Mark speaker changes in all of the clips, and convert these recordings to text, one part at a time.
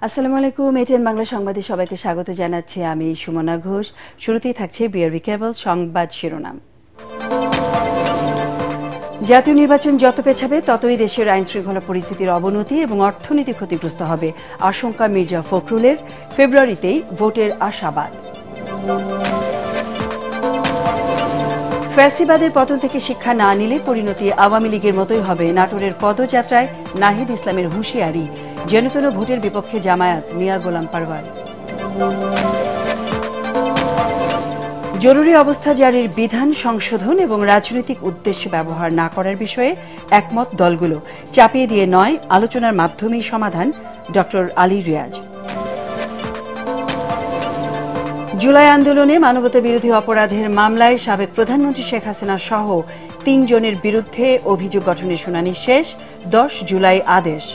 Speaker 1: আসসালামু আলাইকুম। এটিএন বাংলা সংবাদে সবাইকে স্বাগত জানাচ্ছি আমি সুমনা ঘোষ। শুরুতেই থাকছে বিআরবি কেবল সংবাদ শিরোনাম। জাতীয় নির্বাচন যত পেছাবে ততই দেশের আইন শৃঙ্খলা পরিস্থিতির অবনতি এবং অর্থনীতি ক্ষতিগ্রস্ত হবে আশঙ্কা মির্জা ফখরুলের। ফেব্রুয়ারিতেই ভোটের আশাবাদ। ফ্যাসিবাদের পতন থেকে শিক্ষা না নিলে পরিণতি আওয়ামী লীগের মতোই হবে। নাটোরের পদযাত্রায় নাহিদ ইসলামের হুঁশিয়ারি। যেনতেন ভোটের বিপক্ষে জামায়াত, মিয়া গোলাম পারওয়ার। জরুরি অবস্থা জারির বিধান সংশোধন এবং রাজনৈতিক উদ্দেশ্যে ব্যবহার না করার বিষয়ে একমত দলগুলো। চাপিয়ে দিয়ে নয়, আলোচনার মাধ্যমেই সমাধান, ড আলী রিয়াজ। জুলাই আন্দোলনে মানবতা বিরোধী অপরাধের মামলায় সাবেক প্রধানমন্ত্রী শেখ হাসিনা সহ ৩ জনের বিরুদ্ধে অভিযোগ গঠনের শুনানি শেষ। 10 জুলাই আদেশ।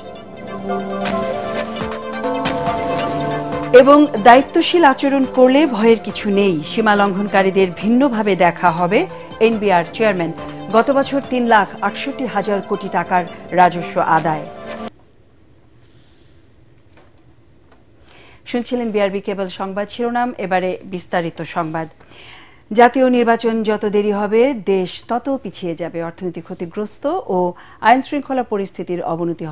Speaker 1: এবং দায়িত্বশীল আচরণ করলে ভয়ের কিছু নেই, সীমা লঙ্ঘনকারীদের ভিন্নভাবে দেখা হবে এনবিআর চেয়ারম্যান। গত বছর ৩,৬৮,০০০ কোটি টাকার রাজস্ব আদায়। শুনছিলেন বিআরবি কেবল সংবাদ শিরোনাম। এবারে বিস্তারিত সংবাদ। জাতীয় নির্বাচন যত দেরি হবে দেশ তত পিছিয়ে যাবে, অর্থনীতি ক্ষতিগ্রস্ত ও আইন শৃঙ্খলা পরিস্থিতির অবনতি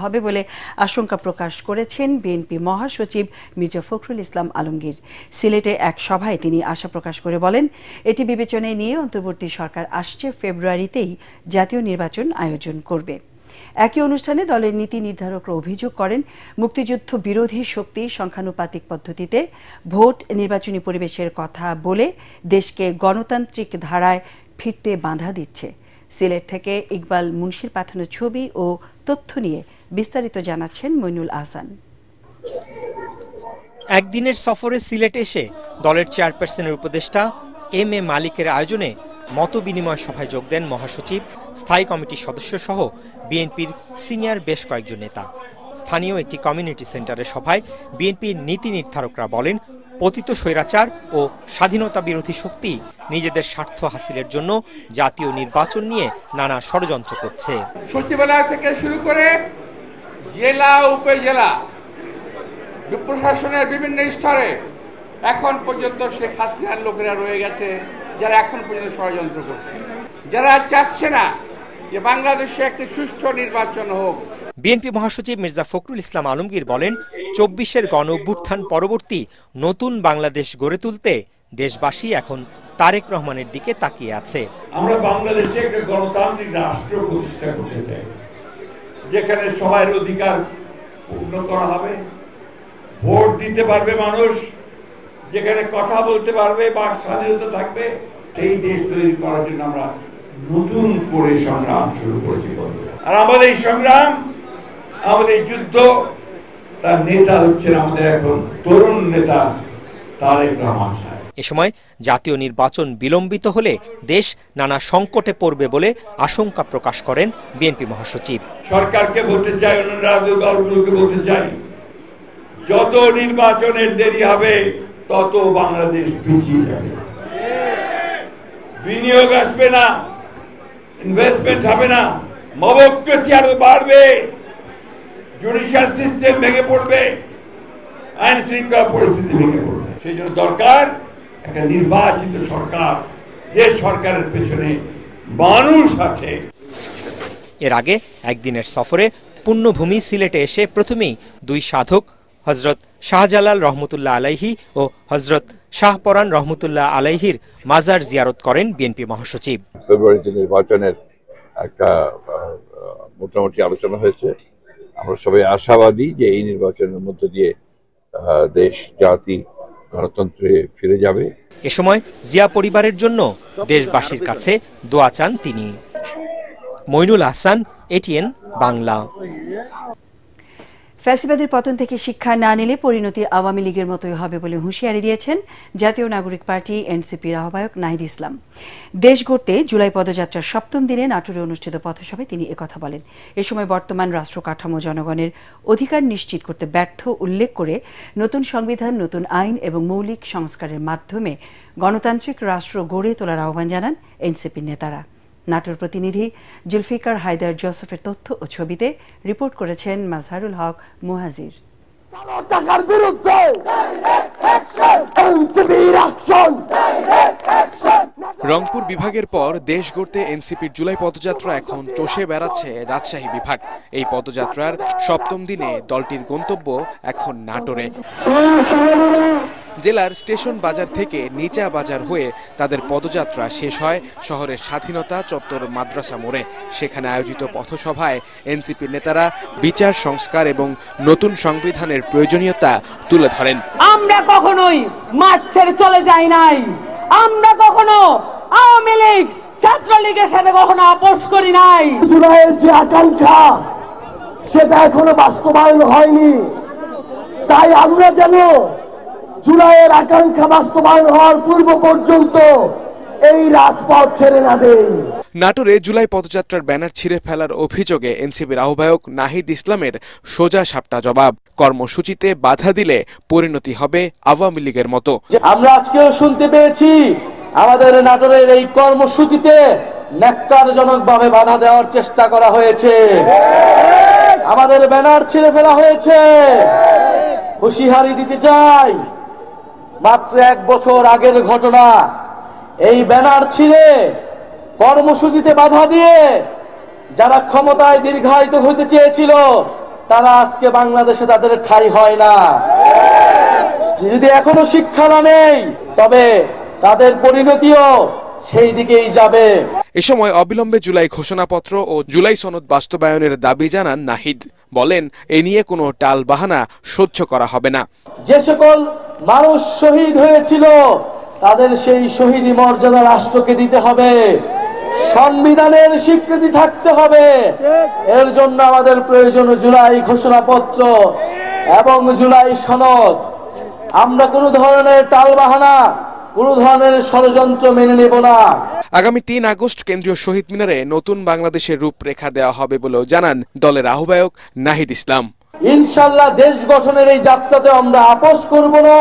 Speaker 1: হবে বলে আশঙ্কা প্রকাশ করেছেন বিএনপি মহাসচিব মির্জা ফখরুল ইসলাম আলমগীর। সিলেটে এক সভায় তিনি আশা প্রকাশ করে বলেন, এটি বিবেচনায় নিয়ে অন্তর্বর্তী সরকার আসছে ফেব্রুয়ারিতেই জাতীয় নির্বাচন আয়োজন করবে। একই অনুষ্ঠানে দলের নীতি নির্ধারকরা অভিযোগ করেন, মুক্তিযুদ্ধ বিরোধী শক্তি সংখ্যানুপাতিক পদ্ধতিতে ভোট নির্বাচনী পরিবেশের কথা বলে দেশকে গণতান্ত্রিক ধারায় ফিরতে বাধা দিচ্ছে। সিলেট থেকে ইকবাল মুন্সির পাঠানো ছবি ও তথ্য নিয়ে বিস্তারিত জানাচ্ছেন মইনুল আহসান।
Speaker 2: একদিনের সফরে সিলেট এসে দলের চেয়ারপারসনের উপদেষ্টা এম এ মালিকের আয়োজনে মতবিনিময় সভায় যোগ দেন মহাসচিব, স্থায়ী কমিটির সদস্য সহ বিএনপির সিনিয়র বেশ কয়েকজন নেতা। স্থানীয় একটি কমিউনিটি সেন্টারের সভায় বিএনপির নীতি নির্ধারকরা বলেন, পতিত স্বৈরাচার ও স্বাধীনতা বিরোধী শক্তি নিজেদের স্বার্থ হাসিলের জন্য জাতীয় নির্বাচন নিয়ে নানা ষড়যন্ত্র করছে।
Speaker 3: সচিবালয় থেকে শুরু করে জেলা উপজেলা প্রশাসনের বিভিন্ন স্তরে এখন পর্যন্ত শেখ হাসিনার লোকেরা রয়ে গেছে, যারা এখন পর্যন্ত ষড়যন্ত্র করছে, যারা চাচ্ছে না যে বাংলাদেশে একটি সুষ্ঠু নির্বাচন হোক।
Speaker 2: বিএনপি মহাসচিব মির্জা ফখরুল ইসলাম আলমগীর বলেন, ২৪-এর গণ অভ্যুত্থান পরবর্তী নতুন বাংলাদেশ গড়ে তুলতে দেশবাসী এখন তারেক রহমানের দিকে তাকিয়ে আছে।
Speaker 4: আমরা বাংলাদেশে একটা গণতান্ত্রিক রাষ্ট্র প্রতিষ্ঠা করতে চাই, যেখানে সবার অধিকার পূর্ণ করা হবে, ভোট দিতে পারবে মানুষ, যেখানে কথা বলতে পারবে, বাক স্বাধীনতা থাকবে। সেই দেশ তৈরি করার জন্য আমরা নতুন করে সংগ্রাম শুরু করেছি। আর আমাদের এই সংগ্রাম, আমাদের যুদ্ধ, তার নেতা হচ্ছেন আমাদের এখন তরুণ নেতা তারেক রহমান সাহেব।
Speaker 2: এ সময় জাতীয় নির্বাচন বিলম্বিত হলে দেশ নানা সংকটে পড়বে বলে আশঙ্কা প্রকাশ করেন বিএনপি মহাসচিব।
Speaker 4: সরকারকে বলতে চাই, অন্য রাজনৈতিক দলগুলোকে বলতে চাই, যত নির্বাচনের দেরি হবে তত বাংলাদেশ পিছিয়ে যাবে। বিনিয়োগ আসবে না, ইনভেস্টমেন্ট হবে না, মবক্রেসি আরো বাড়বে, জুডিশিয়াল সিস্টেম ভেঙে পড়বে, আইন শৃঙ্খলা পরিস্থিতি ভেঙে পড়বে। সেই জন্য দরকার একটা নির্বাচিত সরকার, যে সরকারের পেছনে মানুষ আছে।
Speaker 2: এর আগে একদিনের সফরে পুণ্যভূমি সিলেটে এসে প্রথমেই দুই সাধক হযরত শাহজালাল রহমতুল্লাহ আলাইহি ও হযরত শাহপরান রহমতুল্লাহ আলাইহির মাজার জিয়ারত করেন বিএনপি মহাসচিব।
Speaker 5: ফেব্রুয়ারিতে নির্বাচনের একটা মোটামুটি আলোচনা হয়েছে। আমরা সবাই আশাবাদী যে এই নির্বাচনের মধ্য দিয়ে দেশ জাতি গণতন্ত্রে ফিরে যাবে।
Speaker 2: এ সময় জিয়া পরিবারের জন্য দেশবাসীর কাছে দোয়া চান তিনি। মইনুল আহসান, এটিএন বাংলা।
Speaker 1: ফ্যাসিবাদের পতন থেকে শিক্ষা না নিলে পরিণতি আওয়ামী লীগের মতোই হবে বলে হুঁশিয়ারি দিয়েছেন জাতীয় নাগরিক পার্টি এনসিপির আহ্বায়ক নাহিদ ইসলাম। দেশ গড়তে জুলাই পদযাত্রার ৭ম দিনে নাটোরে অনুষ্ঠিত পথসভায় তিনি একথা বলেন। এ সময় বর্তমান রাষ্ট্র কাঠামো জনগণের অধিকার নিশ্চিত করতে ব্যর্থ উল্লেখ করে নতুন সংবিধান, নতুন আইন এবং মৌলিক সংস্কারের মাধ্যমে গণতান্ত্রিক রাষ্ট্র গড়ে তোলার আহ্বান জানান এনসিপির নেতারা। নাটোর প্রতিনিধি জুলফিকার হায়দার জোসেফের তথ্য ও ছবিতে রিপোর্ট করেছেন মাজহারুল হক মুহাজির।
Speaker 6: টাকার বিরুদ্ধে
Speaker 7: রংপুর বিভাগের পর দেশ গড়তে এনসিপির জুলাই পদযাত্রা এখন চষে বেড়াচ্ছে রাজশাহী বিভাগ। এই পদযাত্রার সপ্তম দিনে দলটির গন্তব্য এখন নাটোরে। জেলার স্টেশন বাজার থেকে নিচা বাজার হয়ে তাদের পদযাত্রা শেষ হয় শহরের স্বাধীনতা চত্বর মাদ্রাসা মোড়ে। সেখানে আয়োজিত পথসভায় এনসিপির নেতারা বিচার সংস্কার এবং নতুন সংবিধানের প্রয়োজনীয়তা তুলে ধরেন।
Speaker 8: আমরা কখনোই মাঠ ছেড়ে চলে যাই নাই, আমরা কখনো আওয়ামী লীগ ছাত্রলীগের সাথে কখনো আপোষ করি নাই।
Speaker 6: জুলাইয়ের যে আকাঙ্ক্ষা সেটা এখনো বাস্তবায়ন হয়নি, তাই আমরা যেন জুলাইয়ের আকাঙ্ক্ষা বাস্তবায়ন হওয়ার পূর্ব পর্যন্ত এই রাজপথ ছেড়ে না দেই।
Speaker 7: নাটোরে জুলাই পদযাত্রার ব্যানার ছিঁড়ে ফেলার অভিযোগে এনসিপির আহ্বায়ক নাহিদ ইসলামের সোজা সাপটা জবাব। কর্মসূচিতে বাধা দিলে পরিণতি হবে আওয়ামী লীগের মতো।
Speaker 9: আমরা আজকেও শুনতে পেয়েছি আমাদের নাটোরের এই কর্মসূচিতে ন্যাক্কারজনকভাবে বাধা দেওয়ার চেষ্টা করা হয়েছে, আমাদের ব্যানার ছিঁড়ে ফেলা হয়েছে। হুঁশিয়ারি দিতে চাই, মাত্র 1 বছর আগের ঘটনা। এই ব্যানার ছিঁড়ে কর্মসূচিতে বাধা দিয়ে যারা ক্ষমতায় দীর্ঘায়িত হতে চেয়েছিল তারা আজকে বাংলাদেশে তাদের ঠাঁই হয় না। যদি এখনো শিক্ষা না নেই তবে তাদের পরিণতিও সেই দিকেই যাবে।
Speaker 7: এ সময় অবিলম্বে জুলাই ঘোষণাপত্র ও জুলাই সনদ বাস্তবায়নের দাবি জানান নাহিদ। বলেন, এ নিয়ে কোনো টাল বাহানা সহ্য করা হবে না।
Speaker 9: যে সকল মানুষ শহীদ হয়েছিল তাদের সেই শহীদি মর্যাদা রাষ্ট্রকে দিতে হবে, সংবিধানের স্বীকৃতি থাকতে হবে। এর জন্য আমাদের প্রয়োজন জুলাই ঘোষণাপত্র এবং জুলাই সনদ। আমরা কোনো ধরনের টালবাহানা, কোনো ধরনের ষড়যন্ত্র মেনে নেব না।
Speaker 7: আগামী 3 আগস্ট কেন্দ্রীয় শহীদ মিনারে নতুন বাংলাদেশের রূপরেখা দেওয়া হবে বলেও জানান দলের আহ্বায়ক নাহিদ ইসলাম।
Speaker 9: ইনশাআল্লাহ দেশ গঠনের এই যাত্রাতে আমরা আপোষ করব না।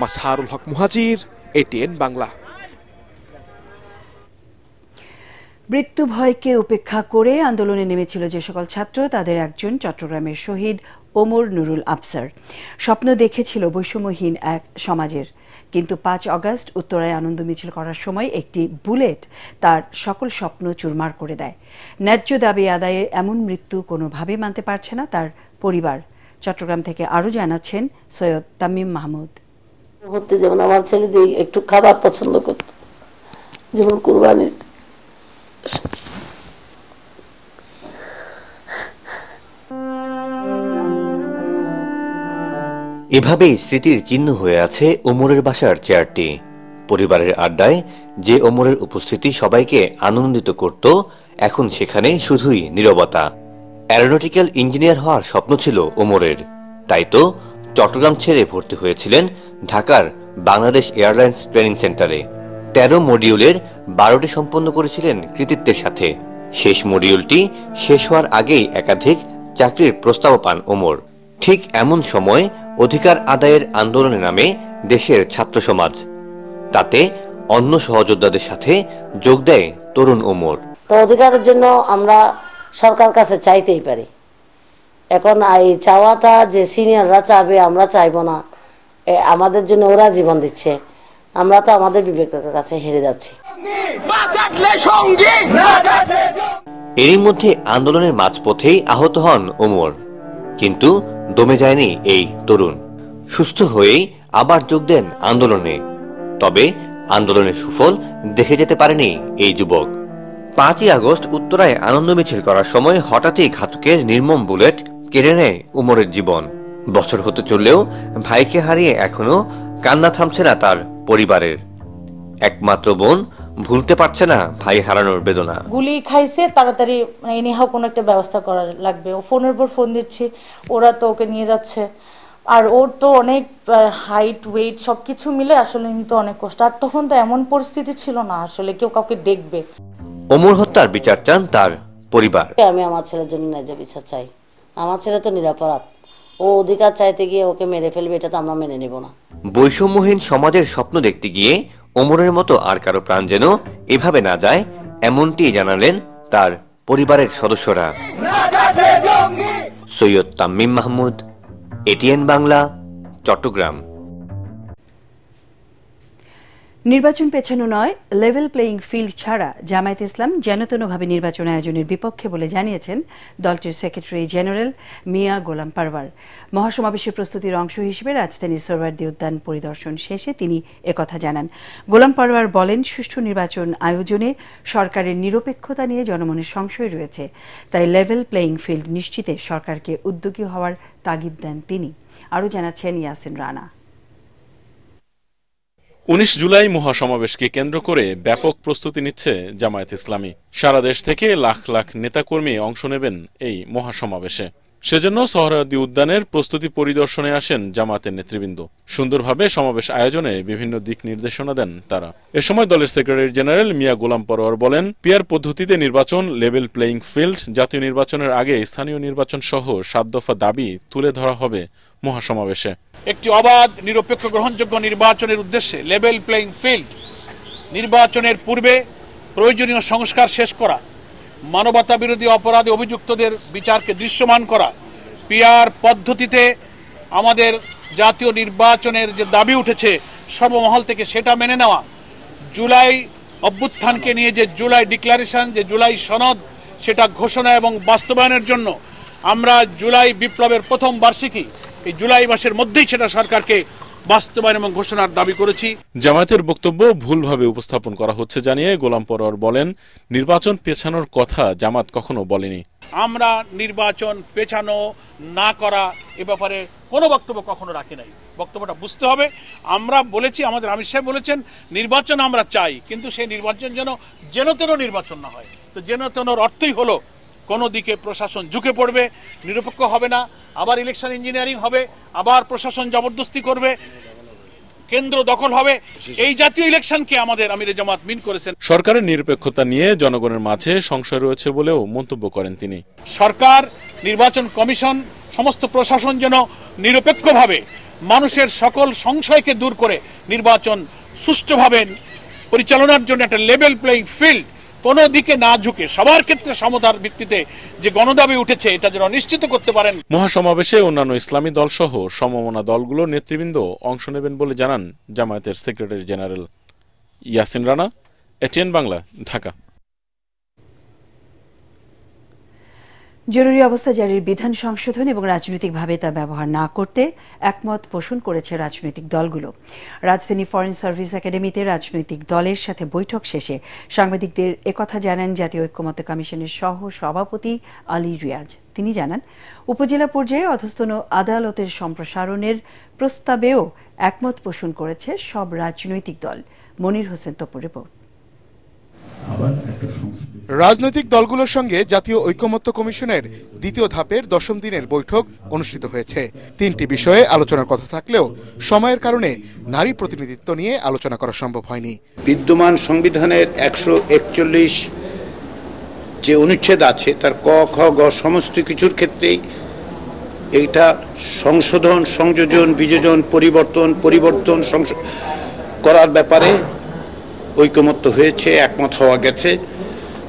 Speaker 7: মাসহারুল হক মুহাজির, এটিএন বাংলা।
Speaker 1: মৃত্যু ভয়কে উপেক্ষা করে আন্দোলনে নেমেছিল যে সকল ছাত্র, তাদের একজন চট্টগ্রামের শহীদ ওমর নুরুল আফসার। স্বপ্ন দেখেছিল বৈষম্যহীন এক সমাজের, কিন্তু 5 আগস্ট উত্তরায় আনন্দ মিছিল করার সময় একটি বুলেট তার সকল স্বপ্ন চুরমার করে দেয়। ন্যায্য দাবি আদায়ে এমন মৃত্যু কোনোভাবেই মানতে পারছে না তার পরিবার। চট্টগ্রাম থেকে আরও জানাচ্ছেন সৈয়দ তামিম মাহমুদ।
Speaker 10: হতে যেমন আমার ছেলে দিয়ে একটু খাবার পছন্দ করত, যেমন কুরবানির।
Speaker 11: এভাবেই স্মৃতির চিহ্ন হয়ে আছে ওমরের বাসার চেয়ারটি। পরিবারের আড্ডায় যে ওমরের উপস্থিতি সবাইকে আনন্দিত করত, এখন সেখানে শুধুই নীরবতা। অ্যারোনটিক্যাল ইঞ্জিনিয়ার হওয়ার স্বপ্ন ছিল ওমরের, তাই তো চট্টগ্রাম ছেড়ে ভর্তি হয়েছিলেন ঢাকার বাংলাদেশ এয়ারলাইন্স ট্রেনিং সেন্টারে। 13 মডিউলের 12টি সম্পন্ন করেছিলেন কৃতিত্বের সাথে। শেষ মডিউলটি শেষ হওয়ার আগেই একাধিক চাকরির প্রস্তাব পান ওমর। ঠিক এমন সময় অধিকার আদায়ের আন্দোলনে নামে দেশের ছাত্র সমাজ। তাতে অন্য সহযোদ্ধাদের সাথে যোগ দেয় তরুণ ওমর।
Speaker 10: তো অধিকারের জন্য আমরা সরকার কাছে চাইতেই পারি। এখন এই চাওয়াটা যে সিনিয়ররা চাবে আমরা চাইবো না, আমাদের জন্য ওরা জীবন দিচ্ছে, আমরা তো আমাদের বিবেকের কাছে হেরে যাচ্ছি।
Speaker 11: এরই মধ্যে আন্দোলনের মাঝপথেই আহত হন ওমর, কিন্তু দমে যায়নি এই তরুণ। সুস্থ হয়েই আবার যোগ দেন আন্দোলনে। তবে আন্দোলনের সুফল দেখে যেতে পারেনি এই যুবক। 5ই আগস্ট উত্তরায় আনন্দ মিছিল করার সময় হঠাৎই ঘাতকের নির্মম বুলেট কেড়ে নেয় ওমরের জীবন। বছর হতে চললেও ভাইকে হারিয়ে এখনো কান্না থামছে না তার পরিবারের। একমাত্র বোন ভুলতে পারছে না ভাই হারানোর বেদনা।
Speaker 12: গুলি খাইছে, তাড়াতাড়ি এনিহাও কোনো একটা ব্যবস্থা করা লাগবে। ও ফোনের পর ফোন দিচ্ছে, ওরা তো ওকে নিয়ে যাচ্ছে। আর ওর তো অনেক হাইট ওয়েট সবকিছু মিলে আসলে নিতে অনেক কষ্ট। আর তখন তো এমন পরিস্থিতি ছিল না আসলে কেউ কাউকে দেখবে।
Speaker 11: ওমর হত্যার বিচার চান তার পরিবার।
Speaker 10: আমি আমার ছেলের জন্য ন্যায্য বিচার চাই। আমার ছেলে তো নিরাপরাধ, ও অধিকার চাইতে গিয়ে ওকে মেরে ফেলবে, এটা তো আমরা মেনে নেব না।
Speaker 11: বৈষম্যহীন সমাজের স্বপ্ন দেখতে গিয়ে ওমরের মতো আর কারো প্রাণ যেন এভাবে না যায়, এমনটি জানালেন তার পরিবারের সদস্যরা। সৈয়দ তাম্মিম মাহমুদ, এটিএন বাংলা, চট্টগ্রাম।
Speaker 1: নির্বাচন পেছানো নয়, লেভেল প্লেয়িং ফিল্ড ছাড়া জামায়াত ইসলাম যেনতেনভাবে নির্বাচন আয়োজনের বিপক্ষে বলে জানিয়েছেন দলটির সেক্রেটারি জেনারেল মিয়া গোলাম পারওয়ার। মহাসমাবেশের প্রস্তুতির অংশ হিসেবে রাজধানীর সোহরাওয়ার্দী উদ্যান পরিদর্শন শেষে তিনি একথা জানান। গোলাম পারওয়ার বলেন, সুষ্ঠু নির্বাচন আয়োজনে সরকারের নিরপেক্ষতা নিয়ে জনমনের সংশয় রয়েছে, তাই লেভেল প্লেয়িং ফিল্ড নিশ্চিতে সরকারকে উদ্যোগী হওয়ার তাগিদ দেন তিনি। আরও জানাচ্ছেন ইয়াসিন রানা।
Speaker 13: 19 জুলাই মহাসমাবেশকে কেন্দ্র করে ব্যাপক প্রস্তুতি নিচ্ছে জামায়াত ইসলামী। সারা দেশ থেকে লাখ লাখ নেতাকর্মী অংশ নেবেন এই মহাসমাবেশে। সেজন্য সোহরাওয়ার্দী উদ্যানের প্রস্তুতি পরিদর্শনে আসেন জামায়াতের নেতৃবৃন্দ। সুন্দরভাবে সমাবেশ আয়োজনে বিভিন্ন দিক নির্দেশনা দেন তারা। এ সময় দলের সেক্রেটারি জেনারেল মিয়া গোলাম পরোয়ার বলেন, পিয়ার পদ্ধতিতে নির্বাচন, লেভেল প্লেয়িং ফিল্ড, জাতীয় নির্বাচনের আগে স্থানীয় নির্বাচন সহ 7 দফা দাবি তুলে ধরা হবে মহাসমাবেশে।
Speaker 14: একটি অবাধ, নিরপেক্ষ, গ্রহণযোগ্য নির্বাচনের উদ্দেশ্যে লেভেল প্লেয়িং ফিল্ড, নির্বাচনের পূর্বে প্রয়োজনীয় সংস্কার শেষ করা, মানবতা বিরোধী অপরাধে অভিযুক্তদের বিচারকে দৃশ্যমান করা, পিয়ার পদ্ধতিতে আমাদের জাতীয় নির্বাচনের যে দাবি উঠেছে সর্বমহল থেকে সেটা মেনে নেওয়া, জুলাই অভ্যুত্থানকে নিয়ে যে জুলাই ডিক্লারেশন, যে জুলাই সনদ, সেটা ঘোষণা এবং বাস্তবায়নের জন্য আমরা জুলাই বিপ্লবের প্রথম বার্ষিকী এই জুলাই মাসের মধ্যেই সেটা সরকারকে বাস্তবায়ন এবং ঘোষণার দাবি করেছি।
Speaker 13: জামায়াতের বক্তব্য ভুলভাবে উপস্থাপন করা হচ্ছে জানিয়ে গোলাম পরোয়ার বলেন, নির্বাচন পেছানোর কথা জামাত কখনো বলেনি।
Speaker 14: আমরা নির্বাচন পেছানো না করা এ ব্যাপারে কোনো বক্তব্য কখনো রাখি নাই। বক্তব্যটা বুঝতে হবে। আমরা বলেছি, আমাদের আমির সাহেব বলেছেন, নির্বাচন আমরা চাই, কিন্তু সেই নির্বাচন যেন তেন নির্বাচন না হয়। তো যেন তেনর অর্থই হলো কোনো দিকে প্রশাসন ঝুঁকে পড়বে, নিরপেক্ষ হবে না, আবার ইলেকশন ইঞ্জিনিয়ারিং হবে, আবার প্রশাসন জবরদস্তি করবে, কেন্দ্র দখল হবে। এই জাতীয় ইলেকশনকে আমাদের আমিরে জামাত মিন করেছেন।
Speaker 13: সরকারের নিরপেক্ষতা নিয়ে জনগণের মাঝে সংশয় রয়েছে বলেও মন্তব্য করেন তিনি।
Speaker 14: সরকার, নির্বাচন কমিশন, সমস্ত প্রশাসন যেন নিরপেক্ষভাবে মানুষের সকল সংশয়কে দূর করে নির্বাচন সুষ্ঠুভাবে পরিচালনার জন্য একটা লেভেল প্লেয়িং ফিল্ড, কোনো দিকে না ঝুঁকে সবার ক্ষেত্রে সমতার ভিত্তিতে যে গণদাবি উঠেছে এটা যেন নিশ্চিত করতে পারেন।
Speaker 13: মহাসমাবেশে অন্যান্য ইসলামী দল সহ সমমনা দলগুলোর নেতৃবৃন্দ অংশ নেবেন বলে জানান জামায়াতের secretary general. Yasin Rana, ATN Bangla, Dhaka.
Speaker 1: জরুরি অবস্থা জারির বিধান সংশোধন এবং রাজনৈতিকভাবে তা ব্যবহার না করতে একমত পোষণ করেছে রাজনৈতিক দলগুলো। রাজধানী ফরেন সার্ভিস একাডেমিতে রাজনৈতিক দলের সাথে বৈঠক শেষে সাংবাদিকদের একথা জানান জাতীয় ঐক্যমত্য কমিশনের সহ সভাপতি আলী রিয়াজ। তিনি জানান, উপজেলা পর্যায়ে অধস্তন আদালতের সম্প্রসারণের প্রস্তাবেও একমত পোষণ করেছে সব রাজনৈতিক দল। মনির হোসেন তপুর রিপোর্ট।
Speaker 15: রাজনৈতিক দলগুলোর সঙ্গে জাতীয় ঐক্যমত্য কমিশনের দ্বিতীয় ধাপের 10ম দিনের বৈঠক অনুষ্ঠিত হয়েছে। 3টি বিষয়ে আলোচনার কথা থাকলেও সময়ের কারণে নারী প্রতিনিধিত্ব নিয়ে আলোচনা করা সম্ভব হয়নি।
Speaker 16: বিদ্যমান সংবিধানের 141 যে অনুচ্ছেদ আছে তার ক, খ, গ সমস্ত কিছুর ক্ষেত্রেই এইটা সংশোধন, সংযোজন, বিযোজন, পরিবর্তন করার ব্যাপারে ঐক্যমত্য হয়েছে, একমত হওয়া গেছে।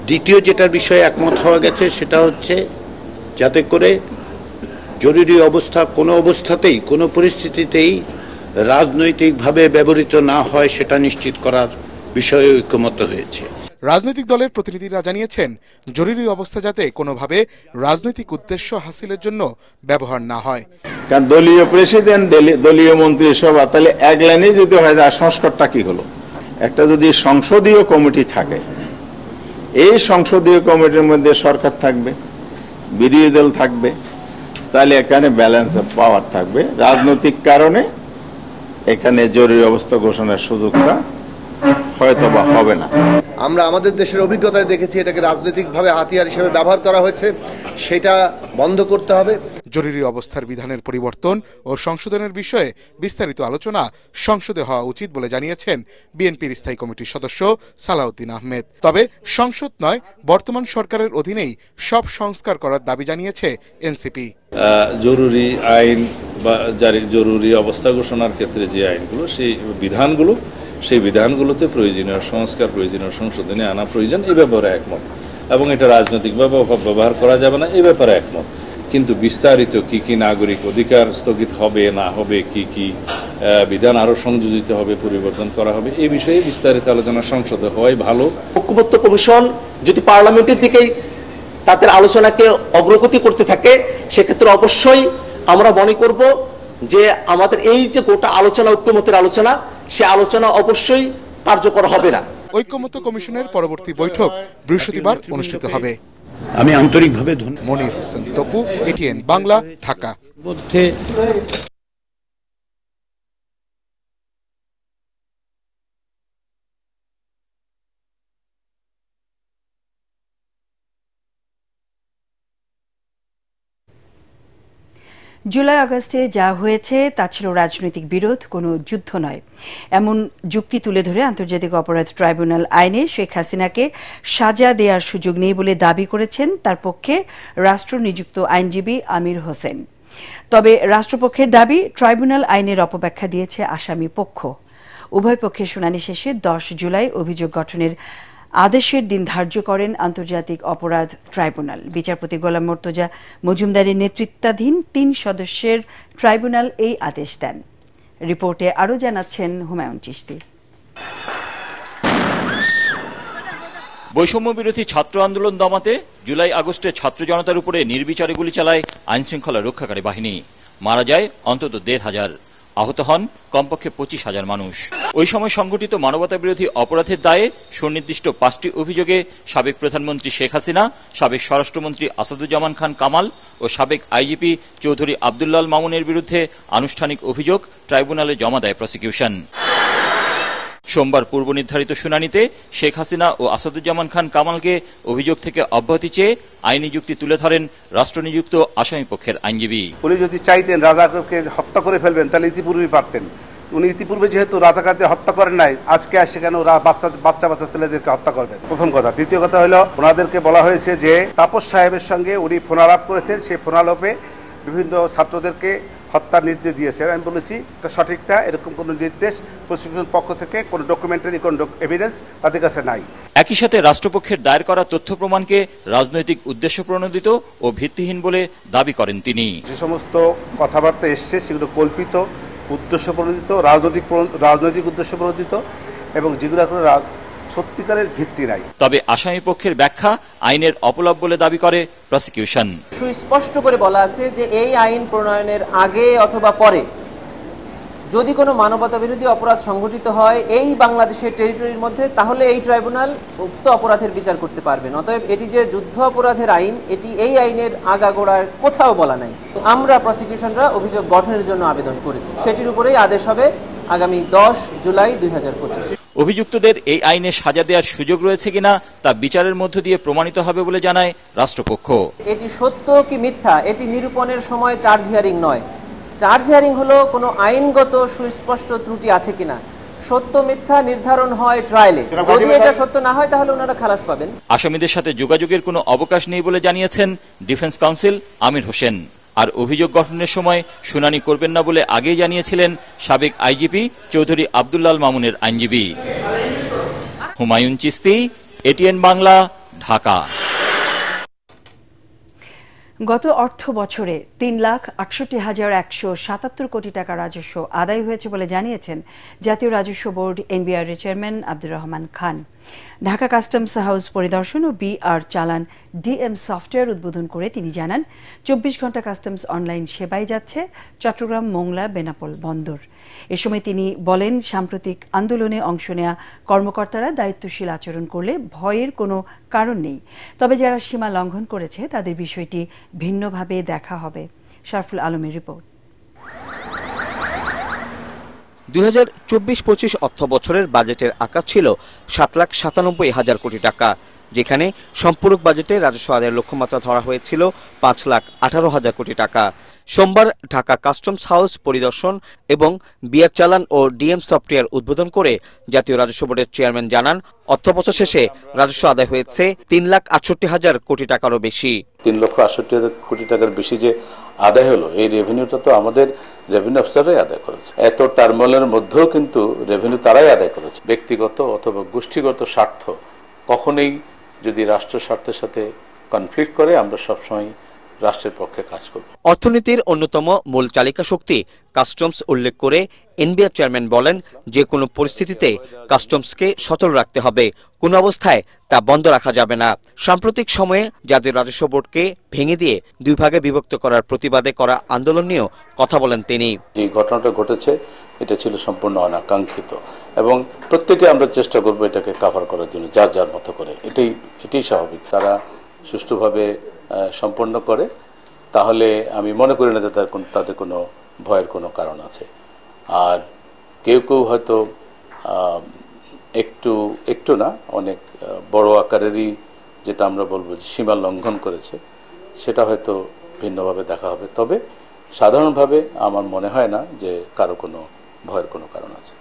Speaker 16: দ্বিতীয় যেটার বিষয়ে একমত হওয়া গেছে সেটা হচ্ছে যাতে করে জরুরি অবস্থা কোনো অবস্থাতেই, কোনো পরিস্থিতিতেই রাজনৈতিকভাবে ব্যবহৃত না হয় সেটা নিশ্চিত করার বিষয়ে ঐক্যমত্য হয়েছে।
Speaker 15: রাজনৈতিক দলের প্রতিনিধিরা জানিয়েছেন, জরুরি অবস্থা যাতে কোনোভাবে রাজনৈতিক উদ্দেশ্য হাসিলের জন্য ব্যবহার না হয়।
Speaker 17: কারণ দলীয় প্রেসিডেন্ট, দলীয় মন্ত্রিসভা, তাহলে এক লাইনে যদি হয় সংস্কারটা কি হলো? একটা যদি সংসদীয় কমিটি থাকে, এই সংসদীয় কমিটির মধ্যে সরকার থাকবে, বিরোধী দল থাকবে, তাহলে এখানে ব্যালেন্স অফ পাওয়ার থাকবে। রাজনৈতিক কারণে এখানে জরুরি অবস্থা ঘোষণার সুযোগটা হয়তো বা হবে না।
Speaker 18: আমরা আমাদের দেশের অভিজ্ঞতায় দেখেছি এটাকে রাজনৈতিকভাবে হাতিয়ার হিসেবে ব্যবহার করা হয়েছে, সেটা বন্ধ করতে হবে।
Speaker 15: জরুরি অবস্থার বিধানের পরিবর্তন ও সংশোধনের বিষয়ে বিস্তারিত আলোচনা সংসদে হওয়া উচিত বলে জানিয়েছেন বিএনপির স্থায়ী কমিটির সদস্য সালাউদ্দিন আহমেদ। তবে সংসদ নয়, বর্তমান সরকারের অধীনেই সব সংস্কার করার দাবি জানিয়েছে এনসিপি।
Speaker 19: জরুরি আইন বা জরুরি অবস্থা ঘোষণার ক্ষেত্রে যে আইনগুলো, সেই বিধানগুলোতে প্রয়োজনীয় সংস্কার, প্রয়োজনীয় সংশোধনী আনা প্রয়োজন, এই ব্যাপারে একমত। এবং এটা রাজনৈতিকভাবে ব্যবহার করা যাবে না, এই ব্যাপারে একমত। কিন্তু বিস্তারিত কি কি নাগরিক অধিকার স্থগিত হবে না হবে, কি কি বিধান আরো সংযোজিত হবে, পরিবর্তন করা হবে, এই বিষয়ে বিস্তারিত আলোচনা সংসদে হওয়াই ভালো।
Speaker 20: ঐক্যমত্য কমিশন যদি পার্লামেন্টের দিকেই তাদের আলোচনাকে অগ্রগতি করতে থাকে, সেক্ষেত্রে অবশ্যই আমরা মনে করব যে আমাদের এই যে গোটা আলোচনা, ঐক্যমত্যের আলোচনা, সে আলোচনা অবশ্যই কার্যকর হবে না।
Speaker 15: ঐক্যমত্য কমিশনের পরবর্তী বৈঠক বৃহস্পতিবার অনুষ্ঠিত হবে।
Speaker 16: আমি আন্তরিকভাবে
Speaker 15: মনির হোসেন তপু, এটিএন বাংলা, ঢাকা।
Speaker 1: জুলাই আগস্টে যা হয়েছে তা ছিল রাজনৈতিক বিরোধ, কোনো যুদ্ধ নয়, এমন যুক্তি তুলে ধরে আন্তর্জাতিক অপরাধ ট্রাইব্যুনাল আইনে শেখ হাসিনাকে সাজা দেওয়ার সুযোগ নেই বলে দাবি করেছেন তার পক্ষে রাষ্ট্র নিযুক্ত আইনজীবী আমির হোসেন। তবে রাষ্ট্রপক্ষের দাবি, ট্রাইব্যুনাল আইনের অপব্যাখ্যা দিয়েছে আসামি পক্ষ। উভয় পক্ষের শুনানি শেষে 10 জুলাই অভিযোগ গঠনের আদেশের দিন ধার্য করেন আন্তর্জাতিক অপরাধ ট্রাইব্যুনাল। বিচারপতি গোলাম মর্তজা মজুমদারের নেতৃত্বাধীন 3 সদস্যের ট্রাইব্যুনাল এই আদেশ দেন। রিপোর্টে আরও জানাচ্ছেন হুমায়ুন চিশতি।
Speaker 21: বৈষম্য বিরোধী ছাত্র আন্দোলন দমাতে জুলাই আগস্টে ছাত্র জনতার উপরে নির্বিচারে গুলি চালায় আইনশৃঙ্খলা রক্ষাকারী বাহিনী। মারা যায় অন্তত 1,500, আহত হন কমপক্ষে 25,000 মানুষ। ওই সময় সংঘটিত মানবতা বিরোধী অপরাধের দায়ে সুনির্দিষ্ট 5টি অভিযোগে সাবেক প্রধানমন্ত্রী শেখ হাসিনা, সাবেক স্বরাষ্ট্রমন্ত্রী আসাদুজ্জামান খান কামাল ও সাবেক আইজিপি চৌধুরী আব্দুল্লাল মামুনের বিরুদ্ধে আনুষ্ঠানিক অভিযোগ ট্রাইব্যুনালে জমা দেয় প্রসিকিউশন। সোমবার পূর্ব নির্ধারিত শুনানিতে শেখ হাসিনা ও আসাদুজ্জামান খান কামালকে অভিযোগ থেকে অব্যাহতি চেয়ে আইনি যুক্তি তুলে ধরেন রাষ্ট্রনিযুক্ত আসামি পক্ষের আইনজীবী।
Speaker 22: উনি যদি চাইতেন রাজাকে হত্যা করে ফেলবেন, তাহলে ইতিপূর্বেই পারতেন। উনি ইতিপূর্বে যেহেতু রাজাকারদের হত্যা করেন নাই, আজকে আসে কেন বাচ্চা ছেলেদেরকে হত্যা করবেন? প্রথম কথা। দ্বিতীয় কথা হলো, ওনাদেরকে বলা হয়েছে যে তাপস সাহেবের সঙ্গে উনি ফোনালাপ করেছেন, সেই ফোনালাপে বিভিন্ন ছাত্রদেরকে হত্যার নির্দেশ দিয়েছেন। আমি বলেছি এটা সঠিক না, এরকম কোনো নির্দেশ প্রসিকিউশন পক্ষ থেকে কোনো ডকুমেন্টারি কোনো এভিডেন্স তাদের কাছে নাই।
Speaker 21: একই সাথে রাষ্ট্রপক্ষের দায়ের করা তথ্য প্রমাণকে রাজনৈতিক উদ্দেশ্য প্রণোদিত ও ভিত্তিহীন বলে দাবি করেন তিনি।
Speaker 22: যে সমস্ত কথাবার্তা এসছে সেগুলো কল্পিত, উদ্দেশ্য প্রণোদিত, রাজনৈতিক উদ্দেশ্য প্রণোদিত এবং যেগুলো কোনো সত্যিকারের ভিত্তি নাই।
Speaker 21: তবে আসামি পক্ষের ব্যাখ্যা আইনের অপলাপ বলে দাবি করে প্রসিকিউশন।
Speaker 23: সুস্পষ্ট করে বলা আছে যে এই আইন প্রণয়নের আগে অথবা পরে যদি কোনো মানবতা বিরোধী অপরাধ সংঘটিত হয় এই বাংলাদেশের টেরিটরির মধ্যে, তাহলে এই ট্রাইব্যুনাল উক্ত অপরাধের বিচার করতে পারবেন। অতএব এটি যে যুদ্ধ অপরাধের আইন, এটি এই আইনের আগাগোড়ার কোথাও বলা নাই। আমরা প্রসিকিউশনরা অভিযোগ গঠনের জন্য আবেদন করেছি, সেটির উপরেই আদেশ হবে আগামী 10 জুলাই 2025।
Speaker 21: অভিযুক্তদের এই আইনে সাজা দেওয়ার সুযোগ রয়েছে কিনা তা বিচারের মধ্য দিয়ে প্রমাণিত হবে বলে জানায় রাষ্ট্রপক্ষ।
Speaker 23: এটি সত্য কি মিথ্যা এটি নিরূপণের সময় চার্জ হিয়ারিং নয়। চার্জ হিয়ারিং হলো কোনো আইনগত সুস্পষ্ট ত্রুটি আছে কিনা। সত্য মিথ্যা নির্ধারণ হয় ট্রায়ালে। যদি এটা সত্য না হয় তাহলে ওনারা খালাস পাবেন।
Speaker 21: আসামিদের সাথে যোগাযোগের কোনো অবকাশ নেই বলে জানিয়েছেন ডিফেন্স কাউন্সিল আমির হোসেন। আর অভিযোগ গঠনের সময় শুনানি করবেন না বলে আগেই জানিয়েছিলেন সাবেক আইজিপি চৌধুরী আব্দুল্লাল মামুনের আইনজীবী। হুমায়ুন চিশতি, এটিএন বাংলা, ঢাকা।
Speaker 1: গত অর্থ বছরে 3,68,177 কোটি টাকা রাজস্ব আদায় হয়েছে বলে জানিয়েছেন জাতীয় রাজস্ব বোর্ড এনবিআর এর chairman Abdur Rahman Khan. Dhaka customs house পরিদর্শন ও বিআর চালান ডিএম সফটওয়্যার উদ্বোধন করে তিনি জানান, 24 ঘন্টা কাস্টমস অনলাইন সেবায় যাচ্ছে চট্টগ্রাম, মোংলা, বেনাপোল বন্দর। এ সময় তিনি বলেন, সাম্প্রতিক আন্দোলনে অংশ নেওয়া কর্মকর্তারা দায়িত্বশীল আচরণ করলে ভয়ের কোনো কারণ নেই। তবে যারা সীমা লঙ্ঘন করেছে তাদের বিষয়টি ভিন্নভাবে দেখা হবে। শারফুল আলমের রিপোর্ট।
Speaker 24: 2024-25 অর্থ বছরের বাজেটের আকার ছিল 7,97,000 কোটি টাকা, যেখানে সম্পূরক বাজেটে রাজস্ব আদায়ের লক্ষ্যমাত্রা ধরা হয়েছিল 5,18,000 কোটি টাকা। সোমবার ঢাকা কাস্টমস হাউস পরিদর্শন এবং বিআর চালান ও ডিএম সফটওয়্যার উদ্বোধন করে জাতীয় রাজস্ব বোর্ডের চেয়ারম্যান জানান, অর্থবছর শেষে রাজস্ব আদায় হয়েছে 3,68,000 কোটি টাকারও বেশি।
Speaker 25: 3,68,000 কোটি টাকার বেশি যে আদায় হলো, এই রেভিনিউটা তো আমাদের রেভিনিউ অফিসাররাই আদায় করেছে। এত টার্মোলের মধ্যেও কিন্তু রেভিনিউ তারাই আদায় করেছে। ব্যক্তিগত অথবা গোষ্ঠীগত স্বার্থ কখনোই যদি রাষ্ট্র স্বার্থের সাথে কনফ্লিক্ট করে, আমরা সবসময় রাষ্ট্রের পক্ষে কাজ করব।
Speaker 24: অর্থনীতির অন্যতম মূল চালিকা শক্তি কাস্টমস উল্লেখ করে এনবিআর চেয়ারম্যান বলেন, যে কোনো পরিস্থিতিতে কাস্টমসকে সচল রাখতে হবে, কোনো অবস্থায় তা বন্ধ রাখা যাবে না। সাম্প্রতিক সময়ে জাতীয় রাজস্ব বোর্ডকে ভেঙে দিয়ে দুই ভাগে বিভক্ত করার প্রতিবাদে করা আন্দোলন নিয়েও কথা বলেন তিনি।
Speaker 25: যে ঘটনাটা ঘটেছে এটা ছিল সম্পূর্ণ অনাকাঙ্ক্ষিত এবং প্রত্যেকে আমরা চেষ্টা করব এটাকে কভার করার জন্য যার যার মতো করে। এটাই স্বাভাবিক। তারা সুষ্ঠুভাবে সম্পন্ন করে তাহলে আমি মনে করি না যে তাদের কোনো ভয়ের কোনো কারণ আছে। আর কেউ কেউ হয়তো একটু না অনেক বড় আকারেরই যেটা আমরা বলবো যে সীমা লঙ্ঘন করেছে, সেটা হয়তো ভিন্নভাবে দেখা হবে। তবে সাধারণভাবে আমার মনে হয় না যে কারো কোনো ভয়ের কোনো কারণ আছে।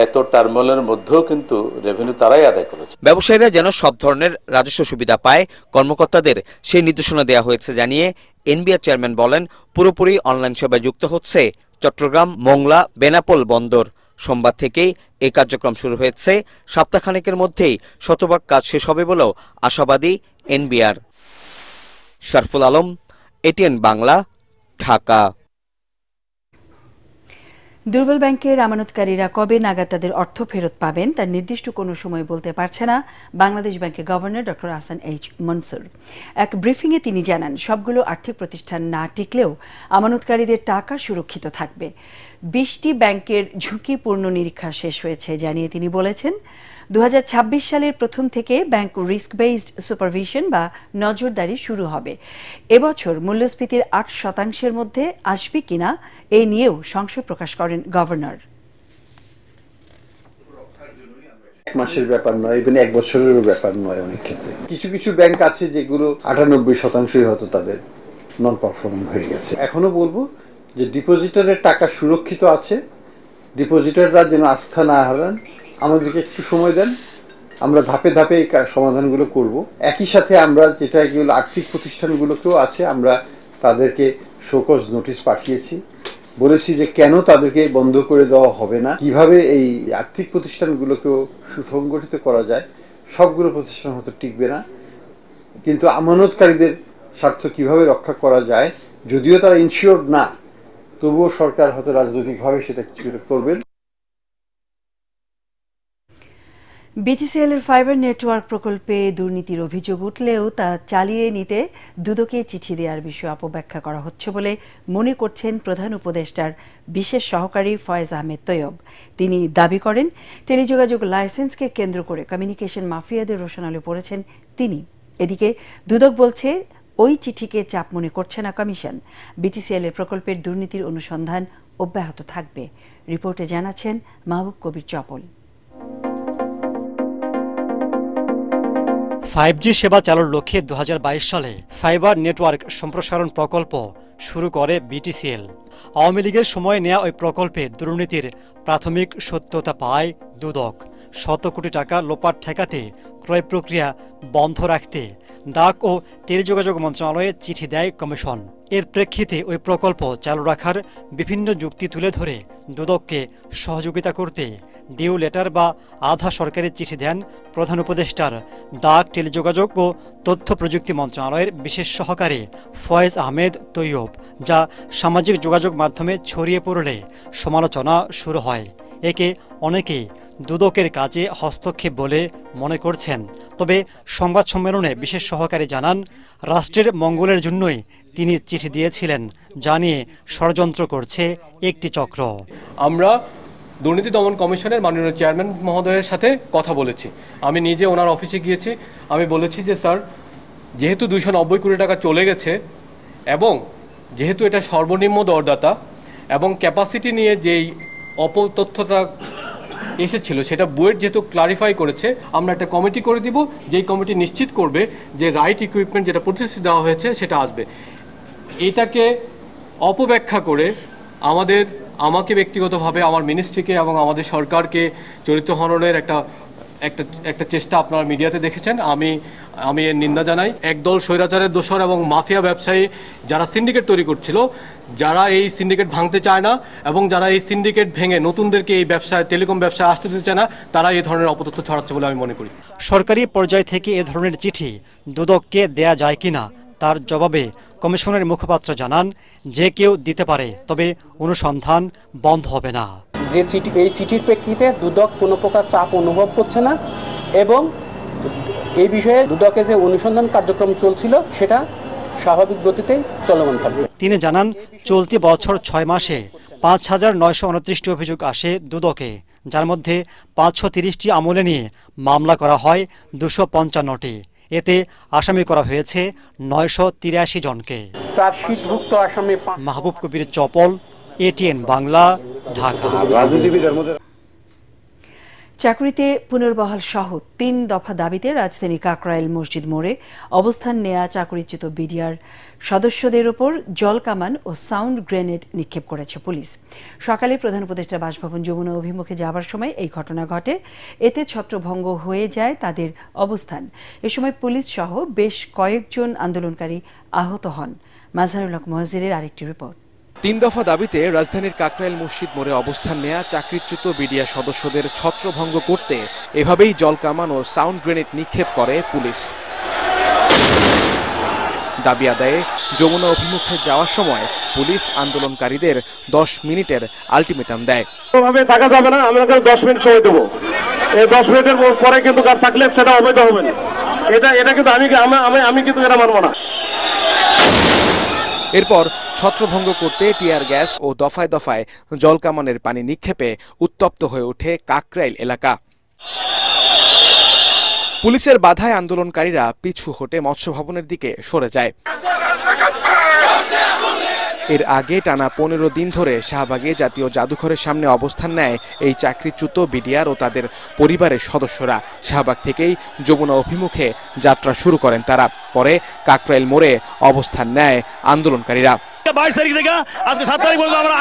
Speaker 25: এত টার্মোলের মধ্যেও কিন্তু রেভিনিউ তারাই আদায় করেছে।
Speaker 24: ব্যবসায়ীরা যেন সব ধরনের রাজস্ব সুবিধা পায়, কর্মকর্তাদের সেই নির্দেশনা দেওয়া হয়েছে জানিয়ে এনবিআর চেয়ারম্যান বলেন, পুরোপুরি অনলাইন সেবায় যুক্ত হচ্ছে চট্টগ্রাম, মোংলা, বেনাপোল বন্দর। সোমবার থেকেই এই কার্যক্রম শুরু হয়েছে। সপ্তাহখানেকের মধ্যেই শতভাগ কাজ শেষ হবে বলেও আশাবাদী এনবিআর। শরফুল আলম, এটিএন বাংলা, ঢাকা।
Speaker 1: দুর্বল ব্যাংকের আমানতকারীরা কবে নাগাদ তাদের অর্থ ফেরত পাবেন তার নির্দিষ্ট কোনো সময় বলতে পারছে না বাংলাদেশ ব্যাংকের governor doctor Ahsan H Mansur. এক ব্রিফিংয়ে তিনি জানান, সবগুলো আর্থিক প্রতিষ্ঠান না টিকলেও আমানতকারীদের টাকা সুরক্ষিত থাকবে। 20টি ব্যাংকের ঝুঁকিপূর্ণ নিরীক্ষা শেষ হয়েছে জানিয়ে তিনি বলেছেন, 2026 সালের প্রথম থেকে ব্যাংক রিস্ক বেসড সুপারভিশন বা নজরদারি শুরু হবে। এবছর মূল্যস্ফীতির 8% মধ্যে আসবে কিনা এ নিয়েও সংশয় প্রকাশ করেন গভর্নর।
Speaker 2: এক মাসের ব্যাপার নয়, ইভেন এক বছরেরও ব্যাপার নয়। অনেক ক্ষেত্রে কিছু কিছু ব্যাংক আছে যেগুলো 98% হয়তো তাদের নন পারফর্মিং হয়ে গেছে। এখনো বলবো যে ডিপোজিটরের টাকা সুরক্ষিত আছে, ডিপোজিটররা যেন আস্থা না হারান। আমাদেরকে একটু সময় দেন, আমরা ধাপে ধাপে এই সমাধানগুলো করব। একই সাথে আমরা যেটা এগুলো আর্থিক প্রতিষ্ঠানগুলোকেও আছে, আমরা তাদেরকে শোকজ নোটিশ পাঠিয়েছি, বলেছি যে কেন তাদেরকে বন্ধ করে দেওয়া হবে না, কিভাবে এই আর্থিক প্রতিষ্ঠানগুলোকেও সুসংগঠিত করা যায়। সবগুলো প্রতিষ্ঠান হয়তো টিকবে না, কিন্তু আমানতকারীদের স্বার্থ কিভাবে রক্ষা করা যায়, যদিও তারা ইনশিওর্ড না, তবুও সরকার হয়তো রাজনৈতিকভাবে সেটা কিছু করবেন।
Speaker 1: বিটিসিএল এর ফাইবার নেটওয়ার্ক প্রকল্পে দুর্নীতির অভিযোগ উঠলেও তা চালিয়ে নিতে দুদকে চিঠি দেওয়ার বিষয়ে অপব্যাখ্যা করা হচ্ছে বলে মনে করছেন প্রধান উপদেষ্টার বিশেষ সহকারী ফয়েজ আহমেদ তৈয়ব। তিনি দাবি করেন, টেলিযোগাযোগ লাইসেন্সকে কেন্দ্র করে কমিউনিকেশন মাফিয়াদের রোশনালে পড়েছেন তিনি। এদিকে দুদক বলছে, ওই চিঠিকে চাপ মনে করছে না কমিশন। বিটিসিএল এর প্রকল্পের দুর্নীতির অনুসন্ধান অব্যাহত থাকবে। রিপোর্টে জানাচ্ছেন মাহবুব কবির চপল।
Speaker 3: 5G সেবা চালুর লক্ষ্যে 2022 সালে ফাইবার নেটওয়ার্ক সম্প্রসারণ প্রকল্প শুরু করে বিটিসিএল। আওয়ামী লীগের সময় নেওয়া ওই প্রকল্পে দুর্নীতির প্রাথমিক সত্যতা পায় দুদক। শত কোটি টাকা লোপাট ঠেকাতে ক্রয় প্রক্রিয়া বন্ধ রাখতে ডাক ও টেলিযোগাযোগ মন্ত্রণালয়ে চিঠি দেয় কমিশন। এর প্রেক্ষিতে ওই প্রকল্প চালু রাখার বিভিন্ন যুক্তি তুলে ধরে দুদককে সহযোগিতা করতে ডিউ লেটার বা আধা সরকারি চিঠি দেন প্রধান উপদেষ্টার ডাক, টেলিযোগাযোগ ও তথ্য প্রযুক্তি মন্ত্রণালয়ের বিশেষ সহকারী ফয়েজ আহমেদ তৈয়ব, যা সামাজিক যোগাযোগ মাধ্যমে ছড়িয়ে পড়লে সমালোচনা শুরু হয়। একে অনেকেই দুদকের কাজে হস্তক্ষেপ বলে মনে করছেন। তবে সংবাদ সম্মেলনে বিশেষ সহকারী জানান, রাষ্ট্রের মঙ্গলের জন্যই তিনি চিঠি দিয়েছিলেন, জানিয়ে ষড়যন্ত্র করছে একটি চক্র।
Speaker 4: আমরা দুর্নীতি দমন কমিশনের মাননীয় চেয়ারম্যান মহোদয়ের সাথে কথা বলেছি। আমি নিজে ওনার অফিসে গিয়েছি। আমি বলেছি যে স্যার, যেহেতু 290 কোটি টাকা চলে গেছে এবং যেহেতু এটা সর্বনিম্ন দরদাতা এবং ক্যাপাসিটি নিয়ে যেই অপতথ্যটা এসেছিল সেটা বুয়েট যেহেতু ক্লারিফাই করেছে, আমরা একটা কমিটি করে দিব, যেই কমিটি নিশ্চিত করবে যে রাইট ইকুইপমেন্ট যেটা প্রতিশ্রুতি দেওয়া হয়েছে সেটা আসবে। এটাকে অপব্যাখ্যা করে আমাকে ব্যক্তিগতভাবে আমার মিনিস্ট্রিকে এবং আমাদের সরকারকে চরিত্র হননের একটা চেষ্টা আপনারা মিডিয়াতে দেখেছেন। আমি এর নিন্দা জানাই। একদল স্বৈরাচারের দোসর এবং মাফিয়া ব্যবসায়ী যারা সিন্ডিকেট তৈরি করছিল, যারা এই সিন্ডিকেট ভাঙতে চায় না এবং যারা এই সিন্ডিকেট ভেঙে নতুনদেরকে এই ব্যবসায় টেলিকম ব্যবসায় আসতে দিতে চায় না, তারা এই ধরনের অপতথ্য ছড়াচ্ছে বলে আমি মনে করি।
Speaker 3: সরকারি পর্যায় থেকে এ ধরনের চিঠি দুদককে দেয়া যায় কিনা তার জবাবে কমিশনের মুখপাত্র জানান, যে কেউ দিতে পারে, তবে অনুসন্ধান বন্ধ হবে না।
Speaker 5: যে এই চিঠির প্রেক্ষিতে দুদক কোনো প্রকার চাপ অনুভব করছে না এবং এই বিষয়ে দুদকে যে অনুসন্ধান কার্যক্রম চলছিল সেটা স্বাভাবিক গতিতেই চলমান থাকবে।
Speaker 3: তিনি জানান, চলতি বছর 6 মাসে ৫,৯২৯টি অভিযোগ আসে দুদকে, যার মধ্যে ৫৩০টি আমলে নিয়ে মামলা করা হয় ২৫৫টি। এতে আসামি করা হয়েছে ৯৮৩ জনকে।
Speaker 5: চার্জশিটভুক্ত আসামি
Speaker 3: মাহবুব কবির চপল, এটিএন বাংলা, ঢাকা।
Speaker 1: চাকরিতে পুনর্বহাল সহ 3 দফা দাবিতে রাজধানী কাকরাইল মসজিদ মোড়ে অবস্থান নেয়া চাকরিচ্যুত বিডিআর সদস্যদের ওপর জল কামান ও সাউন্ড গ্রেনেড নিক্ষেপ করেছে পুলিশ। সকালে প্রধান উপদেষ্টা বাসভবন যমুনা অভিমুখে যাবার সময় এই ঘটনা ঘটে। এতে ছত্রভঙ্গ হয়ে যায় তাদের অবস্থান। এ সময় পুলিশ সহ বেশ কয়েকজন আন্দোলনকারী আহত হন। মাজহারুল হক মহজিরের আরেকটি রিপোর্ট।
Speaker 6: 3 দফা দাবিতে রাজধানীর কাকরাইল মসজিদ মোড়ে অবস্থান নেয়া চাকরিচ্যুত বিডিআর সদস্যদের ছত্রভঙ্গ করতে এভাবেই জল কামান ও সাউন্ড গ্রেনেড নিক্ষেপ করে পুলিশ। দাবি আদায়ে যমুনা অভিমুখে যাওয়ার সময় পুলিশ আন্দোলনকারীদের 10 মিনিটের আলটিমেটাম দেয়।
Speaker 7: ওভাবে থাকা যাবে না, আমরা 10 মিনিট সময় দেবো। এই 10 মিনিটের পরে কিন্তু থাকলে সেটা অবৈধ হবে না। এটা কিন্তু আমি কিন্তু এটা মানব না।
Speaker 6: এরপর ছত্রভঙ্গ করতে টিয়ার গ্যাস ও দফায় দফায় জলকামানের পানি নিক্ষেপে উত্তপ্ত হয়ে ওঠে কাকরাইল এলাকা। পুলিশের বাধায় আন্দোলনকারীরা পিছু হটে মৎস্য ভবনের দিকে সরে যায়। এর আগে টানা 15 দিন ধরে শাহবাগে জাতীয় জাদুঘরের সামনে অবস্থান নেয় এই চাকরিচ্যুত বিডিআর ও তাদের পরিবারের সদস্যরা। শাহবাগ থেকেই যমুনা অভিমুখে যাত্রা শুরু করেন তারা। পরে কাকরাইল মোড়ে অবস্থান নেয় আন্দোলনকারীরা।
Speaker 8: 22 তারিখ থেকে আজকে 7 তারিখ পর্যন্ত আমরা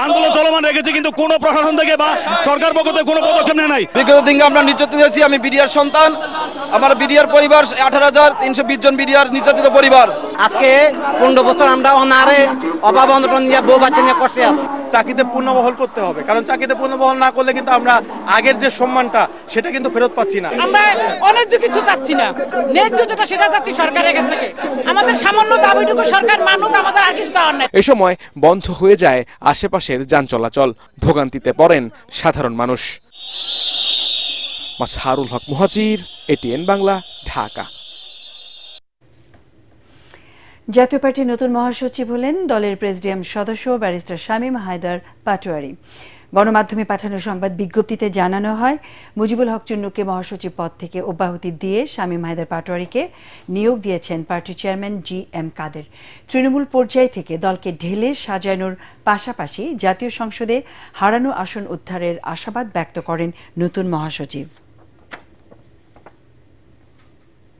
Speaker 8: আন্দোলন চলমান রেখেছি, কিন্তু কোনো প্রশাসন থেকে বা সরকার পক্ষ থেকে কোনো পদক্ষেপ নেয় নাই।
Speaker 9: বিগত দিনে আমরা নির্যাতিত হয়েছি। আমি বিডিআর সন্তান, আমার বিডিআর পরিবার 18,320 জন বিডিআর নির্যাতিত পরিবার।
Speaker 26: আজকে 15 বছর আমরা অনারে অভাব অনটন নিয়ে বউ বাচ্চা নিয়ে কষ্টে আছি।
Speaker 27: চাকরিতে পূর্ণবহাল করতে হবে, কারণ চাকরিতে পূর্ণবহাল না করলে কিন্তু আমরা আগের যে সম্মানটা সেটা কিন্তু ফেরত পাচ্ছি না।
Speaker 28: আমরা অনেক কিছু চাচ্ছি না, ন্যায্য যেটা সেটা চাচ্ছি সরকারের কাছ থেকে। আমাদের সামান্য দাবিটুকু সরকার মানুক, আমাদের আর কিছু দেওয়ার নাই।
Speaker 6: এ সময় বন্ধ হয়ে যায় আশেপাশের যান চলাচল। ভোগান্তিতে পড়েন সাধারণ মানুষ। মাজহারুল হক মুহাজির, এটিএন বাংলা, ঢাকা।
Speaker 1: জাতীয় পার্টির নতুন মহাসচিব হলেন দলের প্রেসিডিয়াম সদস্য ব্যারিস্টার শামীম হায়দার পাটোয়ারি। গণমাধ্যমে পাঠানো সংবাদ বিজ্ঞপ্তিতে জানানো হয়, মুজিবুল হক চুন্নুকে মহাসচিব পদ থেকে অব্যাহতি দিয়ে শামীম হায়দার পাটোয়ারিকে নিয়োগ দিয়েছেন পার্টির চেয়ারম্যান GM কাদের। তৃণমূল পর্যায় থেকে দলকে ঢেলে সাজানোর পাশাপাশি জাতীয় সংসদে হারানো আসন উদ্ধারের আশাবাদ ব্যক্ত করেন নতুন মহাসচিব।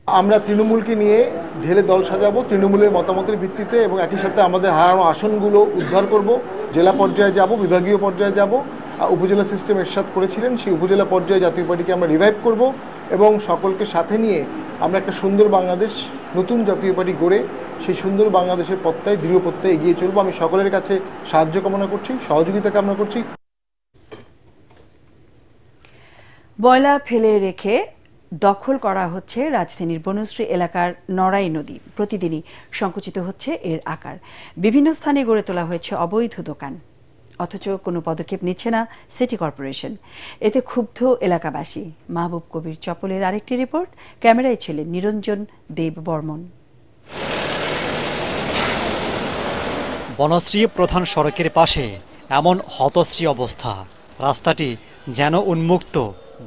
Speaker 29: আমরা তৃণমূলকে নিয়ে ঢেলে দল সাজাবো তৃণমূলের মতামতের ভিত্তিতে, এবং একই সাথে আমাদের হারানো আসনগুলো উদ্ধার করব। জেলা পর্যায়ে যাব, বিভাগীয় পর্যায়ে যাব। উপজেলা সিস্টেম এরশাদ করেছিলেন, সেই উপজেলা পর্যায়ে জাতীয় পার্টিকে আমরা রিভাইভ করব এবং সকলকে সাথে নিয়ে আমরা একটা সুন্দর বাংলাদেশ, নতুন জাতীয় পার্টি গড়ে সেই সুন্দর বাংলাদেশের পথটায় দৃঢ় পথে এগিয়ে চলবো। আমি সকলের কাছে সাহায্য কামনা করছি, সহযোগিতা কামনা করছি।
Speaker 1: ময়লা ফেলে রেখে দখল করা হচ্ছে রাজধানীর বনশ্রী এলাকার নড়াই নদী। প্রতিদিনই সংকুচিত হচ্ছে এর আকার। বিভিন্ন স্থানে গড়ে তোলা হয়েছে অবৈধ দোকান, অথচ কোনো পদক্ষেপ নিচ্ছে না সিটি কর্পোরেশন। এতে ক্ষুব্ধ এলাকাবাসী। মাহবুব কবির চপলের আরেকটি রিপোর্ট। ক্যামেরায় ছিলেন নিরঞ্জন দেব বর্মন।
Speaker 3: বনশ্রী প্রধান সড়কের পাশে এমন হতশ্রী অবস্থা। রাস্তাটি যেন উন্মুক্ত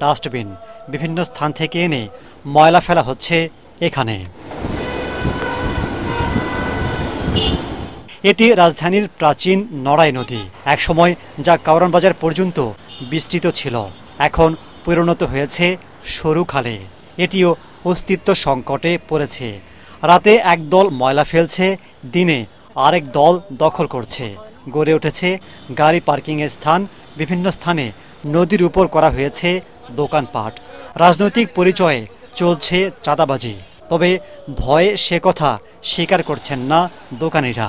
Speaker 3: ডাস্টবিন। বিভিন্ন স্থান থেকে এনে ময়লা ফেলা হচ্ছে এখানে। এটি রাজধানীর প্রাচীন নড়াই নদী। একসময় যা কাউরান বাজার পর্যন্ত বিস্তৃত ছিল, এখন পরিণত হয়েছে সরু খালে। এটিও অস্তিত্ব সংকটে পড়েছে। রাতে একদল ময়লা ফেলছে, দিনে আরেক দল দখল করছে। গড়ে উঠেছে গাড়ি পার্কিংয়ের স্থান। বিভিন্ন স্থানে নদীর উপর করা হয়েছে দোকানপাট। রাজনৈতিক পরিচয়ে চলছে চাঁদাবাজি। তবে ভয়ে সে কথা স্বীকার করছেন না দোকানিরা।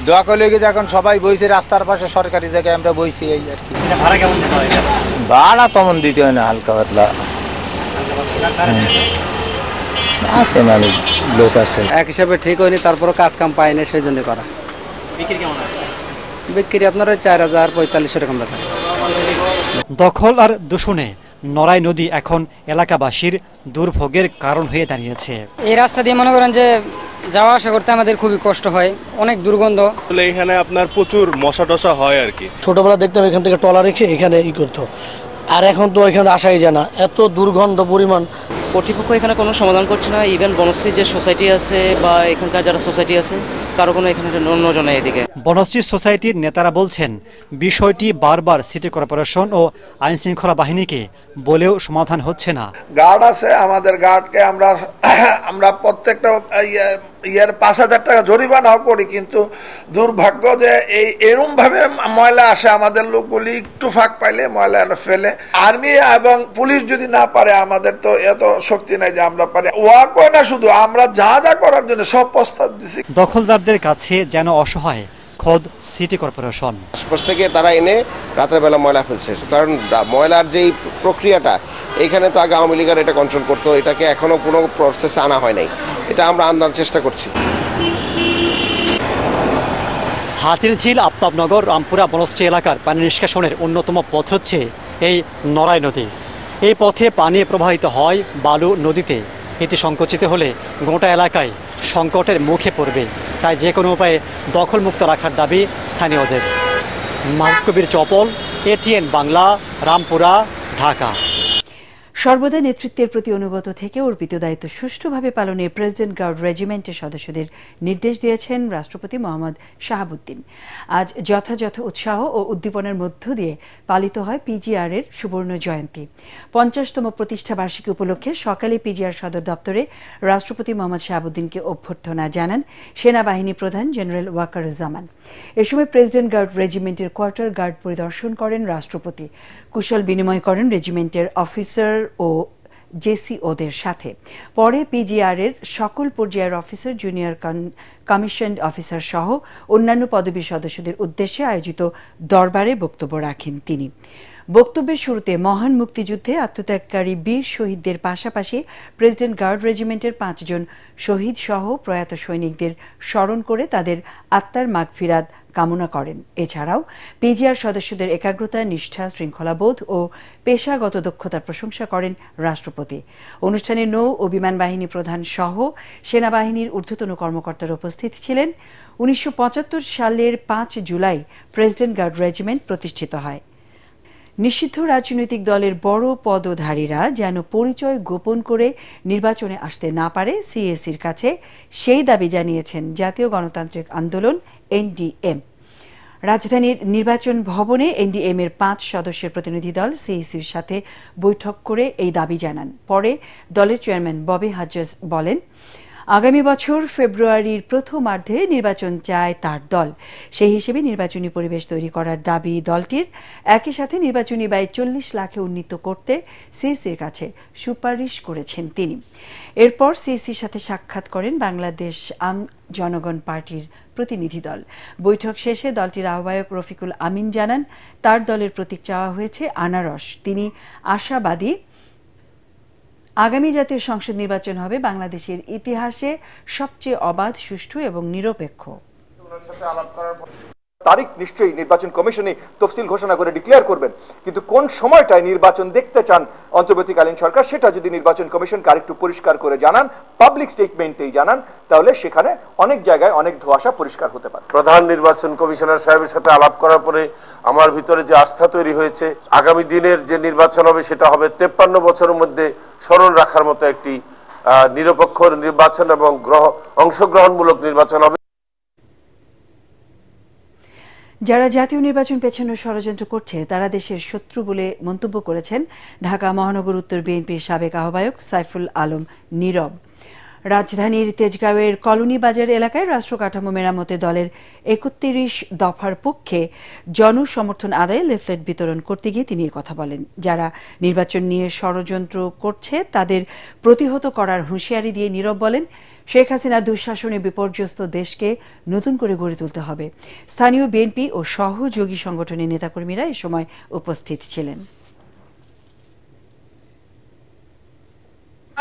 Speaker 26: দোয়া করলে যখন সবাই বইছে রাস্তার পাশে সরকারি জায়গায় আমরা বইছি, এই আর কি।
Speaker 3: ভাড়া কেমন দিতে হয়?
Speaker 26: ভাড়া তেমন দিতে হয় না, হালকা পাতলা।
Speaker 10: আছে মানে লোক আছে
Speaker 26: এক হিসাবে ঠিক হয়নি, তারপরে কাজ কাম পায় না, সেই জন্য করা।
Speaker 10: বিক্রি কেমন হয়?
Speaker 26: বিক্রি আপনার 4000-45 এরকম বেচা।
Speaker 3: দখল আর দূষণে নড়াই নদী এখন এলাকাবাসীর দুর্ভোগের কারণ হয়ে দাঁড়িয়েছে।
Speaker 11: এই রাস্তা দিয়ে মনে করেন যে যাওয়া আসা করতে আমাদের খুবই কষ্ট হয়, অনেক দুর্গন্ধ।
Speaker 12: এখানে আপনার প্রচুর মশা টশা হয় আর কি।
Speaker 13: ছোটবেলা দেখতাম এখান থেকে টলা রেখে এখানে করতো, আর এখন তো এখানে আসাই যায় না, এত দুর্গন্ধ পরিমাণ।
Speaker 14: কর্তৃপক্ষ এখানে কোনো সমাধান করছে না। ইভেন বনশ্রী যে সোসাইটি আছে বা এখানকার যারা সোসাইটি আছে কারো কোনো এখানে নজর নেই এদিকে।
Speaker 3: বনশ্রী সোসাইটির নেতারা বলছেন বিষয়টি বারবার সিটি কর্পোরেশন ও আইন শৃঙ্খলা বাহিনীকে বলেও সমাধান হচ্ছে না।
Speaker 17: গার্ড আছে, আমাদের গার্ডকে আমরা প্রত্যেকটা ইয়ার 5000 টাকা জরিমানাও করি, কিন্তু দুর্ভাগ্য যে এরকম ভাবে ময়লা আসে, আমাদের লোকগুলি একটু ফাঁক পাইলে ময়লা ফেলে। আর্মি এবং পুলিশ যদি না পারে, আমাদের তো এত শক্তি নাই যে আমরা পারি। ওয়া করে না, শুধু আমরা যা যা করার জন্য সব প্রস্তাব দিছি।
Speaker 3: দখলদারদের কাছে যেন অসহায় খোদ সিটি কর্পোরেশন।
Speaker 18: আশপাশ থেকে তারা এনে রাতের বেলা ময়লা ফেলছে, কারণ ময়লার যেই প্রক্রিয়াটা এখানে তো আগে আওয়ামী লীগের এটা কন্ট্রোল করতো, এটাকে এখনো কোনো প্রসেসে আনা হয় নাই, এটা আমরা আনার চেষ্টা করছি।
Speaker 3: হাতিরঝিল, আফতাবনগর, রামপুরা, বনশ্রী এলাকার পানি নিষ্কাশনের অন্যতম পথ হচ্ছে এই নড়াই নদী। এই পথে পানি প্রবাহিত হয় বালু নদীতে। এটি সংকুচিত হলে গোটা এলাকায় সংকটের মুখে পড়বে, তাই যে কোনো উপায়ে দখলমুক্ত রাখার দাবি স্থানীয়দের। মাহবুব কবির চপল, এটিএন বাংলা, রামপুরা, ঢাকা।
Speaker 1: সর্বদা নেতৃত্বের প্রতি অনুগত থেকে অর্পিত দায়িত্ব সুষ্ঠুভাবে পালনে প্রেসিডেন্ট গার্ড রেজিমেন্টের সদস্যদের নির্দেশ দিয়েছেন রাষ্ট্রপতি মোহাম্মদ শাহাবুদ্দিন। আজ যথাযথ উৎসাহ ও উদ্দীপনার মধ্য দিয়ে পালিত হয় পিজিআর এর সুবর্ণ জয়ন্তী। 50তম প্রতিষ্ঠা বার্ষিকী উপলক্ষে সকালে পিজিআর সদর দপ্তরে রাষ্ট্রপতি মোহাম্মদ শাহাবুদ্দিনকে অভ্যর্থনা জানান সেনাবাহিনী প্রধান জেনারেল ওয়াকারুজ্জামান। এ সময় প্রেসিডেন্ট গার্ড রেজিমেন্টের কোয়ার্টার গার্ড পরিদর্শন করেন রাষ্ট্রপতি। কুশল বিনিময় করেন রেজিমেন্টের অফিসার ও জেসিওদের সাথে। পরে পিজিআর এর সকল পর্যায়ের অফিসার, জুনিয়র কমিশনড অফিসার সহ অন্যান্য পদবীর সদস্যদের উদ্দেশ্যে আয়োজিত দরবারে বক্তব্য রাখেন তিনি। বক্তব্যের শুরুতে মহান মুক্তিযুদ্ধে আত্মত্যাগকারী বীর শহীদদের পাশাপাশি প্রেসিডেন্ট গার্ড রেজিমেন্টের 5 জন শহীদ সহ প্রয়াত সৈনিকদের স্মরণ করে তাদের আত্মার মাগফিরাত কামনা করেন। এছাড়াও পিজিআর সদস্যদের একাগ্রতা, নিষ্ঠা, শৃঙ্খলাবোধ ও পেশাগত দক্ষতার প্রশংসা করেন রাষ্ট্রপতি। অনুষ্ঠানে নৌ ও বিমান বাহিনী প্রধান সহ সেনাবাহিনীর ঊর্ধ্বতন কর্মকর্তারা উপস্থিত ছিলেন। 1975 সালের 5 জুলাই প্রেসিডেন্ট গার্ড রেজিমেন্ট প্রতিষ্ঠিত হয়। নিষিদ্ধ রাজনৈতিক দলের বড় পদধারীরা যেন পরিচয় গোপন করে নির্বাচনে আসতে না পারে, সিএসির কাছে সেই দাবি জানিয়েছেন জাতীয় গণতান্ত্রিক আন্দোলন এনডিএম। রাজধানীর নির্বাচন ভবনে এনডিএম এর 5 সদস্যের প্রতিনিধি দল সিএসির সাথে বৈঠক করে এই দাবি জানান। পরে দলের চেয়ারম্যান ববি হাজ্জাজ বলেন, আগামী বছর ফেব্রুয়ারির প্রথমার্ধে নির্বাচন চায় তার দল। সেই হিসেবে নির্বাচনী পরিবেশ তৈরি করার দাবি দলটির। একই সাথে নির্বাচনী ব্যয় 40 লাখে উন্নীত করতে সিএসির কাছে সুপারিশ করেছেন তিনি। এরপর সিএসির সাথে সাক্ষাৎ করেন বাংলাদেশ আম জনগণ পার্টির প্রতিনিধি দল। বৈঠক শেষে দলটির আহ্বায়ক রফিকুল আমিন জানান, তার দলের প্রতীক চাওয়া হয়েছে আনারস। তিনি আশাবাদী আগামী জাতীয় সংসদ নির্বাচন হবে বাংলাদেশের ইতিহাসে সবচেয়ে অবাধ, সুষ্ঠু এবং নিরপেক্ষ।
Speaker 19: তারিখ নিশ্চয়ই নির্বাচন কমিশনে তফসিল ঘোষণা করে ডিক্লেয়ার করবেন, কিন্তু কোন সময়টায় নির্বাচন দেখতে চান অন্তর্বর্তীকালীন সরকার সেটা যদি নির্বাচন কমিশনকে আরেকটু পরিষ্কার করে জানান, পাবলিক স্টেটমেন্টেই জানান, তাহলে সেখানে অনেক জায়গায় অনেক ধোঁয়াশা পরিষ্কার হতে পারে।
Speaker 12: প্রধান নির্বাচন কমিশনার সাহেবের সাথে আলাপ করার পরে আমার ভিতরে যে আস্থা তৈরি হয়েছে, আগামী দিনের যে নির্বাচন হবে সেটা হবে 53 বছরের মধ্যে স্মরণ রাখার মতো একটি নিরপেক্ষ নির্বাচন এবং অংশগ্রহণমূলক নির্বাচন হবে।
Speaker 1: যারা জাতীয় নির্বাচন পেছানোর ষড়যন্ত্র করছে তারা দেশের শত্রু বলে মন্তব্য করেছেন ঢাকা মহানগর উত্তর বিএনপির সাবেক আহ্বায়ক সাইফুল আলম নীরব। রাজধানীর তেজগাঁওয়ের কলোনি বাজার এলাকায় রাষ্ট্র কাঠামো মেরামতে দলের 31 দফার পক্ষে জনসমর্থন আদায়ে লিফলেট বিতরণ করতে গিয়ে তিনি কথা বলেন। যারা নির্বাচন নিয়ে ষড়যন্ত্র করছে তাদের প্রতিহত করার হুঁশিয়ারি দিয়ে নীরব বলেন, শেখ হাসিনার দুঃশাসনে বিপর্যস্ত দেশকে নতুন করে গড়ে তুলতে হবে। স্থানীয় বিএনপি ও সহযোগী সংগঠনের নেতাকর্মীরা এ সময় উপস্থিত ছিলেন।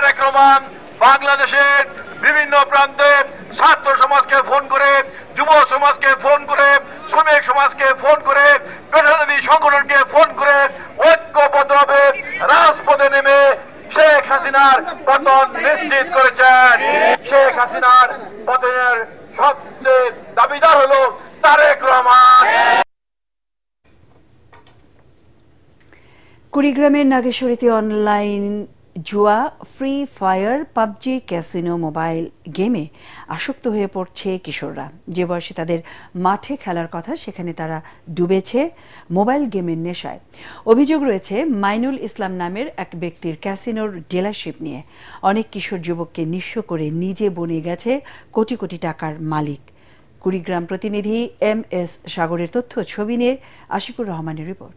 Speaker 2: তারেক রহমান বাংলাদেশের বিভিন্ন প্রান্তে ছাত্র সমাজকে ফোন করে, যুব সমাজকে ফোন করে, শ্রমিক সমাজকে ফোন করে, পেশাজীবী সংগঠনকে ফোন করে ঐক্যবদ্ধভাবে রাজপথে নেমে শেখ হাসিনার পতন নিশ্চিত করেছেন। শেখ হাসিনার পতনের সবচেয়ে দাবিদার হলো তারেক রহমান।
Speaker 1: কুড়িগ্রামের নাগেশ্বরীতে অনলাইন জুয়া, free fire, PUBG, casino mobile গেমে আসক্ত হয়ে পড়ছে কিশোররা। যে বয়সে তাদের মাঠে খেলার কথা সেখানে তারা ডুবেছে মোবাইল গেমের নেশায়। অভিযোগ রয়েছে মাইনুল ইসলাম নামের এক ব্যক্তির ক্যাসিনোর ডিলারশিপ নিয়ে। অনেক কিশোর যুবককে নিঃস্ব করে নিজে বনে গেছে কোটি কোটি টাকার মালিক। কুড়িগ্রাম প্রতিনিধি MS সাগরের তথ্য ছবি নিয়ে আশিকুর রহমানের রিপোর্ট।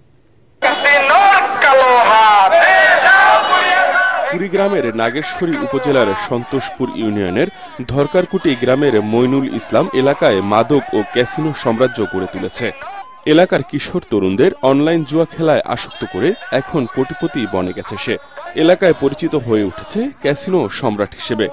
Speaker 15: কুড়িগ্রামের নাগেশ্বরী উপজেলার সন্তোষপুর ইউনিয়নের ধরকারকুটি গ্রামের মইনুল ইসলাম এলাকায় মাদক ও ক্যাসিনো সাম্রাজ্য গড়ে তুলেছে। এলাকার কিশোর তরুণদের অনলাইন জুয়া খেলায় আসক্ত করে এখন কোটিপতি বনে গেছে সে। এলাকায় পরিচিত হয়ে উঠেছে ক্যাসিনো সম্রাট হিসেবে।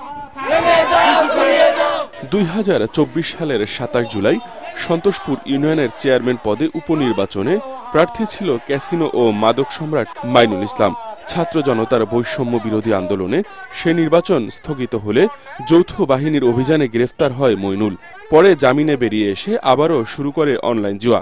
Speaker 15: 2024 সালের 27 জুলাই সন্তোষপুর ইউনিয়নের চেয়ারম্যান পদে উপনির্বাচনে প্রার্থী ছিল ক্যাসিনো ও মাদক সম্রাট মাইনুল ইসলাম। ছাত্র জনতার বৈষম্য বিরোধী আন্দোলনে সে নির্বাচন স্থগিত হলে যৌথ বাহিনীর অভিযানে গ্রেফতার হয় মইনুল। পরে জামিনে বেরিয়ে এসে আবারও শুরু করে অনলাইন জুয়া।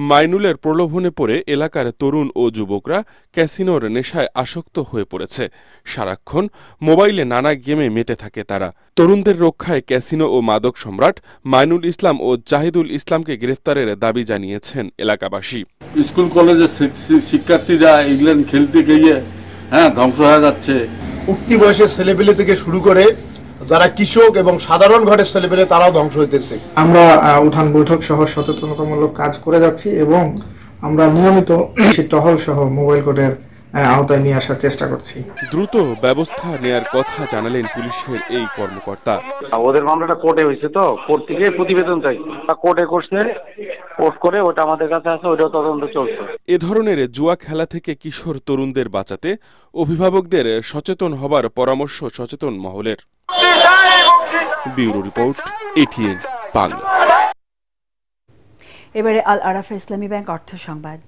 Speaker 15: মাইনুলের প্রলোভনে পড়ে এলাকার তরুণ ও যুবকরা ক্যাসিনোর নেশায় আসক্ত হয়ে পড়েছে। সারাক্ষণ মোবাইলে নানা গেমে মেতে থাকে তারা। তরুণদের রক্ষায় ক্যাসিনো ও মাদক সম্রাট মাইনুল ইসলাম ও জাহিদুল ইসলামকে গ্রেফতারের দাবি জানিয়েছেন এলাকাবাসী।
Speaker 16: স্কুল কলেজের শিক্ষার্থীরা ইংল্যান্ড খেলতে গিয়ে ধ্বংস হয়ে যাচ্ছে।
Speaker 29: উঠতি বয়সের ছেলেপেলে থেকে শুরু করে যারা কৃষক এবং সাধারণ ঘরের ছেলেপেলে তারাও ধ্বংস হইতেছে।
Speaker 20: আমরা উঠান বৈঠক সহ সচেতনতামূলক কাজ করে যাচ্ছি এবং আমরা নিয়মিত টহল সহ মোবাইল কোর্টের আওতায় নিয়ে আসার চেষ্টা করছি।
Speaker 15: দ্রুত ব্যবস্থা নেয়ার কথা জানালেন পুলিশের এই কর্মকর্তা।
Speaker 16: ওদের মামলাটা কোর্টে হয়েছে, তো কোর্ট থেকে প্রতিবেদন চাই, কোর্টে করছে, কোর্ট করে ওটা আমাদের কাছে আছে, ওটাও তদন্ত চলছে।
Speaker 15: এ ধরনের জুয়া খেলা থেকে কিশোর তরুণদের বাঁচাতে অভিভাবকদের সচেতন হবার পরামর্শ সচেতন মহলের। Bureau report, ATN Bangla.
Speaker 1: এবারে আল আরাফা ইসলামী ব্যাংক অর্থ সংবাদ।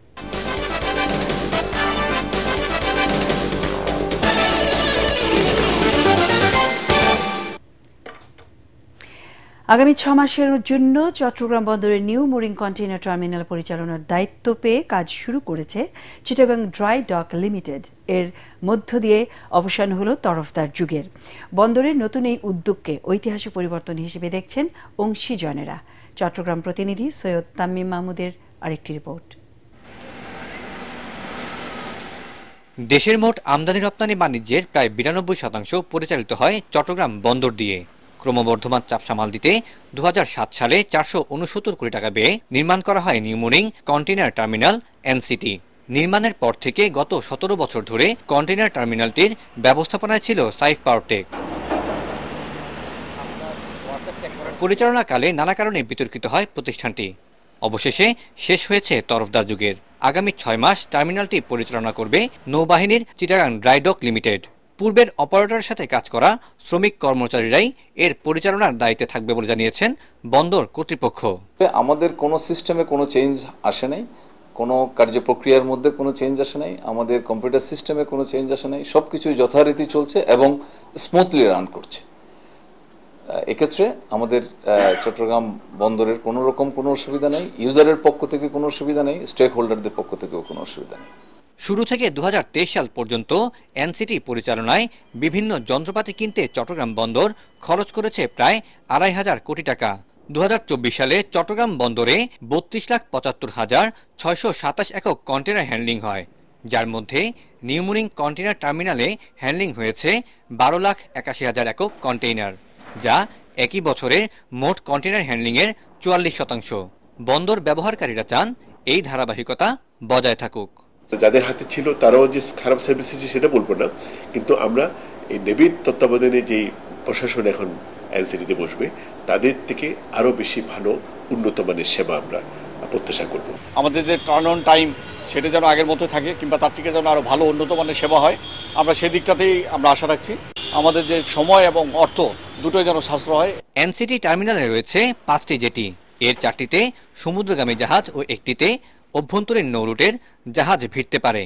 Speaker 1: আগামী 6 মাসের জন্য চট্টগ্রাম বন্দরের নিউ মুরিং কন্টেইনার টার্মিনাল পরিচালনার দায়িত্ব পেয়ে কাজ শুরু করেছে চিটাগাং ড্রাই ডক লিমিটেড। এর মধ্য দিয়ে অবসান হলো তরফদার যুগের। বন্দরের নতুন এই উদ্যোগকে ঐতিহাসিক পরিবর্তন হিসেবে দেখছেন অংশীজনেরা। চট্টগ্রাম প্রতিনিধি সৈয়দ তামিম মাহমুদের আরেকটি রিপোর্ট।
Speaker 21: দেশের মোট আমদানি রপ্তানি বাণিজ্যের প্রায় 92% পরিচালিত হয় চট্টগ্রাম বন্দর দিয়ে। ক্রমবর্ধমান চাপ সামাল দিতে 2007 সালে 469 কোটি টাকা ব্যয়ে নির্মাণ করা হয় new mooring container terminal NCT। নির্মাণের পর থেকে গত 17 বছর ধরে কন্টেইনার টার্মিনালটির ব্যবস্থাপনায় ছিল সাইফ পাওয়ারটেক। পরিচালনাকালে নানা কারণে বিতর্কিত হয় প্রতিষ্ঠানটি। অবশেষে শেষ হয়েছে তরফদার যুগের। আগামী 6 মাস টার্মিনালটি পরিচালনা করবে নৌবাহিনীর চিটাগাং ড্রাই ডক লিমিটেড। পূর্বের অপারেটরের সাথে কাজ করা শ্রমিক কর্মচারীরাই এর পরিচালনার দায়িত্বে থাকবে বলে জানিয়েছেন বন্দর কর্তৃপক্ষ।
Speaker 22: আমাদের কোনো সিস্টেমে কোনো চেঞ্জ আসে নাই, কোনো কার্যপ্রক্রিয়ার মধ্যে কোনো চেঞ্জ আসে নাই, আমাদের কম্পিউটার সিস্টেমে কোনো চেঞ্জ আসে নাই। সবকিছুই যথারীতি চলছে এবং স্মুথলি রান করছে। এক্ষেত্রে আমাদের চট্টগ্রাম বন্দরের কোনো রকম কোনো অসুবিধা নেই, ইউজারের পক্ষ থেকে কোনো অসুবিধা নেই, স্টেক হোল্ডারদের পক্ষ থেকেও কোনো অসুবিধা নেই।
Speaker 21: শুরু থেকে 2023 সাল পর্যন্ত NCT পরিচালনায় বিভিন্ন যন্ত্রপাতি কিনতে চট্টগ্রাম বন্দর খরচ করেছে প্রায় 2,500 কোটি টাকা। 2024 সালে চট্টগ্রাম বন্দরে 32,75,627 একক কন্টেনার হ্যান্ডলিং হয়, যার মধ্যে নিউ মুরিং কন্টেনার টার্মিনালে হ্যান্ডলিং হয়েছে 12,81,000 একক কন্টেইনার, যা একই বছরের মোট কন্টেনার হ্যান্ডলিংয়ের 44%। বন্দর ব্যবহারকারীরা চান এই ধারাবাহিকতা বজায় থাকুক।
Speaker 23: যাদের হাতে ছিল তারাও যে খারাপ সার্ভিস দিচ্ছে সেটা বলবো না, কিন্তু আমরা এই নেভির তত্ত্বাবধানে যে প্রশাসন এখন NCT-তে বসবে তাদের থেকে আরো বেশি ভালো উন্নত মানের সেবা আমরা প্রত্যাশা করব।
Speaker 24: আমাদের যে টার্ন অন টাইম
Speaker 4: সেটা যেন আগের মতো থাকে কিংবা তার থেকে যেন আরও ভালো উন্নত মানের সেবা হয়, আমরা সেই দিকটাতেই আমরা আশা রাখছি। আমাদের যে সময় এবং অর্থ দুটোই যেন সাশ্রয় হয়।
Speaker 21: এনসিটি টার্মিনালে রয়েছে 5টি জেটি, এর 4টিতে সমুদ্রগামী জাহাজ ও একটিতে অভ্যন্তরীণ নৌরুটের জাহাজ ভিড়তে পারে।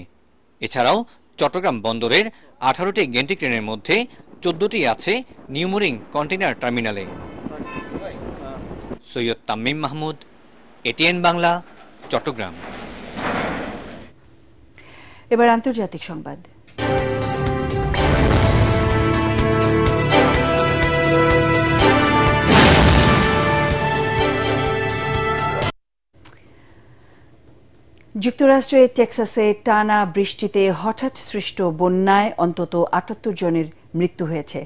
Speaker 21: এছাড়াও চট্টগ্রাম বন্দরের 18টি গেন্ট্রি ক্রেনের মধ্যে 14টি আছে নিউমোরিং কন্টেইনার টার্মিনালে। সৈয়দ তামিম মাহমুদ, এটিএন বাংলা, চট্টগ্রাম।
Speaker 1: এবার আন্তর্জাতিক সংবাদ। যুক্তরাষ্ট্রের টেক্সাসে টানা বৃষ্টিতে হঠাৎ সৃষ্ট বন্যায় অন্তত 78 জনের মৃত্যু হয়েছে।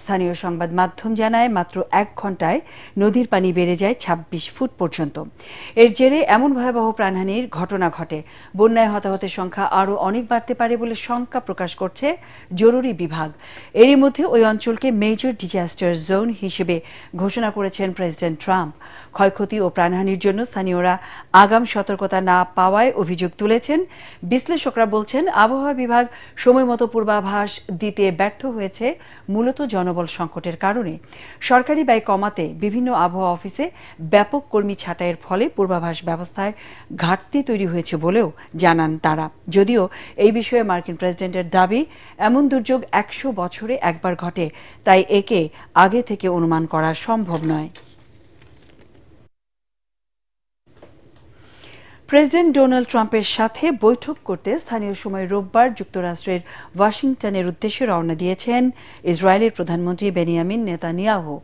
Speaker 1: স্থানীয় সংবাদ মাধ্যম জানায় মাত্র 1 ঘন্টায় নদীর পানি বেড়ে যায় 26 ফুট পর্যন্ত। এর জেরে এমন ভয়াবহ প্রাণহানির ঘটনা ঘটে। বন্যায় হতাহতের সংখ্যা আরও অনেক বাড়তে পারে বলে শঙ্কা প্রকাশ করছে জরুরি বিভাগ। এরই মধ্যে ওই অঞ্চলকে মেজর ডিজাস্টার জোন হিসেবে ঘোষণা করেছেন প্রেসিডেন্ট ট্রাম্প। ক্ষয়ক্ষতি ও প্রাণহানির জন্য স্থানীয়রা আগাম সতর্কতা না পাওয়ায় অভিযোগ তুলেছেন। বিশ্লেষকরা বলছেন আবহাওয়া বিভাগ সময়মতো পূর্বাভাস দিতে ব্যর্থ হয়েছে, মূলত জনবল সংকটের কারণে। সরকারি ব্যয় কমাতে বিভিন্ন আবহাওয়া অফিসে ব্যাপক কর্মী ছাঁটাইয়ের ফলে পূর্বাভাস ব্যবস্থায় ঘাটতি তৈরি হয়েছে বলেও জানান তারা। যদিও এই বিষয়ে মার্কিন প্রেসিডেন্টের দাবি, এমন দুর্যোগ 100 বছরে একবার ঘটে, তাই একে আগে থেকে অনুমান করা সম্ভব নয়। প্রেসিডেন্ট ডোনাল্ড ট্রাম্পের সাথে বৈঠক করতে স্থানীয় সময় রোববার যুক্তরাষ্ট্রের ওয়াশিংটনের উদ্দেশ্যে রওনা দিয়েছেন ইসরায়েলের প্রধানমন্ত্রী বেনিয়ামিন নেতানিয়াহু।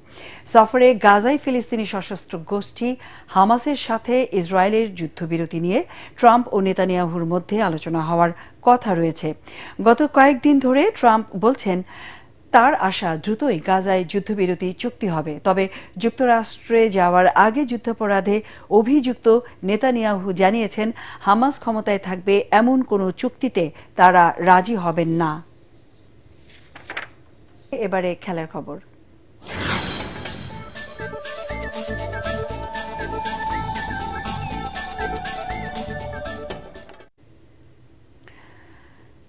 Speaker 1: সফরে গাজায় ফিলিস্তিনি সশস্ত্র গোষ্ঠী হামাসের সাথে ইসরায়েলের যুদ্ধবিরতি নিয়ে ট্রাম্প ও নেতানিয়াহুর মধ্যে আলোচনা হওয়ার কথা রয়েছে। গত কয়েকদিন ধরে ট্রাম্প বলছেন তার আশা দ্রুতই গাজায় যুদ্ধবিরতি চুক্তি হবে। তবে যুক্তরাষ্ট্রে যাওয়ার আগে যুদ্ধাপরাধে অভিযুক্ত নেতানিয়াহু জানিয়েছেন হামাস ক্ষমতায় থাকবে এমন কোনো চুক্তিতে তারা রাজি হবেন না। এবারে খেলার খবর।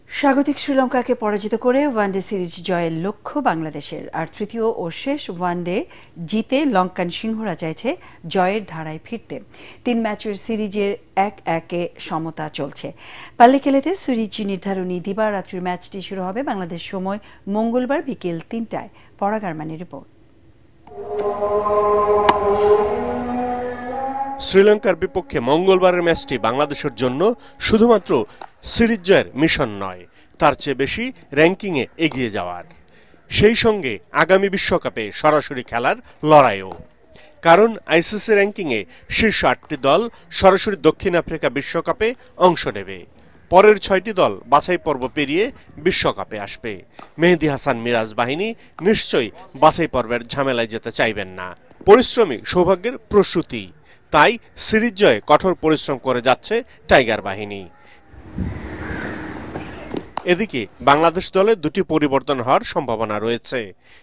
Speaker 1: স্বাগতিক শ্রীলঙ্কাকে পরাজিত করে ওয়ানডে সিরিজ জয়ের লক্ষ্য বাংলাদেশের। আর তৃতীয় ও শেষ ওয়ানডে জিতে লঙ্কান সিংহরা চাইছে জয়ের ধারায় ফিরতে। 3 ম্যাচের সিরিজের 1-1 সমতা চলছে। পাল্লিকেলেতে সিরিজ নির্ধারণী দিবারাত্রির ম্যাচটি শুরু হবে বাংলাদেশ সময় মঙ্গলবার বিকেল 3টায়। পরাগারমানের রিপোর্ট।
Speaker 5: শ্রীলঙ্কার বিপক্ষে মঙ্গলবারের ম্যাচটি বাংলাদেশের জন্য শুধুমাত্র সিরিজ জয়ের মিশন নয়, তার চেয়ে বেশি র্যাঙ্কিংয়ে এগিয়ে যাওয়ার, সেই সঙ্গে আগামী বিশ্বকাপে সরাসরি খেলার লড়াইও। কারণ আইসিসি র্যাঙ্কিংয়ে শীর্ষ 8টি দল সরাসরি দক্ষিণ আফ্রিকা বিশ্বকাপে অংশ নেবে। পরের 6টি দল বাছাই পর্ব পেরিয়ে বিশ্বকাপে আসবে। মেহেদী হাসান মিরাজ বাহিনী নিশ্চয়ই বাছাই পর্বের ঝামেলায় যেতে চাইবেন না। পরিশ্রমী সৌভাগ্যের প্রস্তুতি, তাই সিরিজ জয়ে কঠোর পরিশ্রম করে যাচ্ছে টাইগার বাহিনী। এদিকে বাংলাদেশ দলে 2টি পরিবর্তন হওয়ার সম্ভাবনা রয়েছে।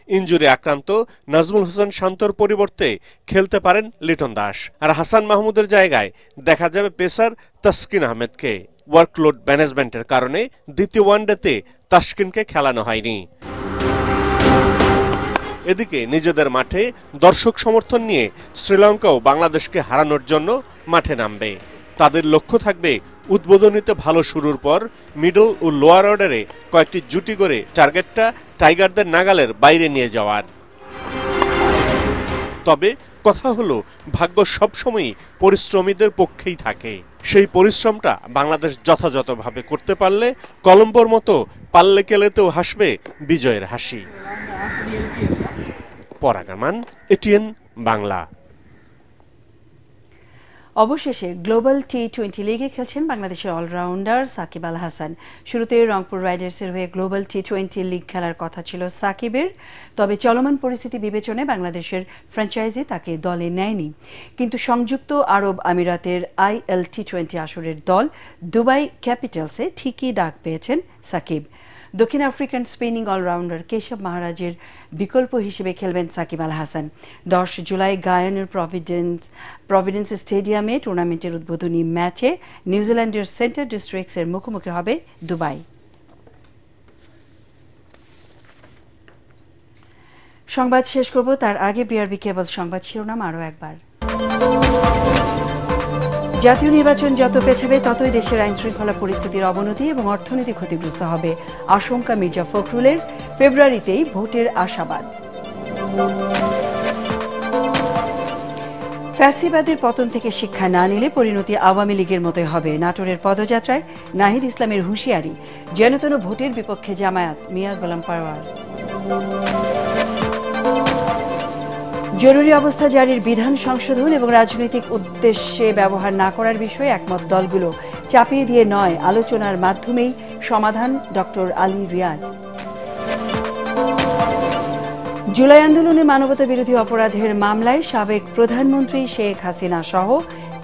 Speaker 5: ইনজুরি আক্রান্ত নাজমুল হোসেন শান্তর পরিবর্তে খেলতে পারেন লিটন দাস, আর হাসান মাহমুদের জায়গায় দেখা যাবে পেসার তাসকিন আহমেদকে। ওয়ার্কলোড ম্যানেজমেন্টের কারণে দ্বিতীয় ওয়ানডেতে তাসকিনকে খেলানো হয়নি। এদিকে নিজেদের মাঠে দর্শক সমর্থন নিয়ে শ্রীলঙ্কাও বাংলাদেশকে হারানোর জন্য মাঠে নামবে। তাদের লক্ষ্য থাকবে উদ্বোধনীতে ভালো শুরুর পর মিডল ও লোয়ার অর্ডারে কয়েকটি জুটি করে টার্গেটটা টাইগারদের নাগালের বাইরে নিয়ে যাওয়ার। তবে কথা হলো, ভাগ্য সবসময়ই পরিশ্রমীদের পক্ষেই থাকে। সেই পরিশ্রমটা বাংলাদেশ যথাযথভাবে করতে পারলে কলম্বোর মতো পাল্লেকেলেতেও হাসবে বিজয়ের হাসি। পরাগারমান, এটিএন বাংলা।
Speaker 1: অবশেষে গ্লোবাল টি-20 লিগে খেলছেন বাংলাদেশের অলরাউন্ডার সাকিব আল হাসান। শুরুতে রংপুর রাইডার্সের হয়ে গ্লোবাল টি-20 লিগ খেলার কথা ছিল সাকিবের, তবে চলমান পরিস্থিতি বিবেচনায় বাংলাদেশের ফ্র্যাঞ্চাইজি তাকে দলে নেয়নি। কিন্তু সংযুক্ত আরব আমিরাতের IL টি-20 আসরের দল দুবাই ক্যাপিটালসে ঠিকই ডাক পেয়েছেন সাকিব। দক্ষিণ আফ্রিকান স্পিনিং অলরাউন্ডার কেশব মাহারাজের বিকল্প হিসেবে খেলবেন সাকিব আল হাসান। 10 জুলাই গায়ানের প্রভিডেন্স স্টেডিয়ামে টুর্নামেন্টের উদ্বোধনী ম্যাচে নিউজিল্যান্ডের সেন্টার ডিস্ট্রিক্টসের মুখোমুখি হবে দুবাই। সংবাদ শেষ করব তার আগে বিআরবি কেবল সংবাদ শিরোনাম আরও একবার। জাতীয় নির্বাচন যত পেছাবে ততই দেশের আইন শৃঙ্খলা পরিস্থিতির অবনতি এবং অর্থনীতি ক্ষতিগ্রস্ত হবে, আশঙ্কা মির্জা ফখরুলের। ফেব্রুয়ারিতেই ভোটের আশাবাদ। ফ্যাসিবাদের পতন থেকে শিক্ষা না নিলে পরিণতি আওয়ামী লীগের মতোই হবে, নাটোরের পদযাত্রায় নাহিদ ইসলামের হুঁশিয়ারি। যেনতেন ভোটের বিপক্ষে জামায়াত, মিয়া গোলাম পারওয়ার। জরুরি অবস্থা জারির বিধান সংশোধন এবং রাজনৈতিক উদ্দেশ্যে ব্যবহার না করার বিষয়ে একমত দলগুলো, চাপিয়ে দিয়ে নয়, আলোচনার মাধ্যমেই সমাধান। ডক্টর আলী রিয়াজ। জুলাই আন্দোলনে মানবতা বিরোধী অপরাধের মামলায় সাবেক প্রধানমন্ত্রী শেখ হাসিনা সহ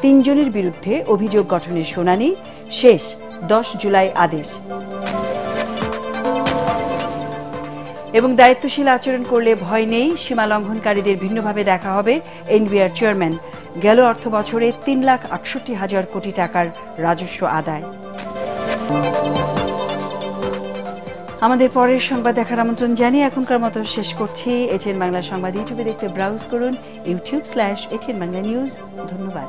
Speaker 1: 3 জনের বিরুদ্ধে অভিযোগ গঠনের শুনানি শেষ, 10 জুলাই আদেশ। এবং দায়িত্বশীল আচরণ করলে ভয় নেই, সীমা লঙ্ঘনকারীদের ভিন্নভাবে দেখা হবে এনবিআর চেয়ারম্যান। গেল অর্থ বছরে 3,68,000 কোটি টাকার রাজস্ব আদায়। আমাদের পরের সংবাদ দেখার আমন্ত্রণ জানিয়ে এখনকার মতো শেষ করছি। এটিএন বাংলা সংবাদ ইউটিউবে দেখতে ব্রাউজ করুন youtube/ATN Bangla News। ধন্যবাদ।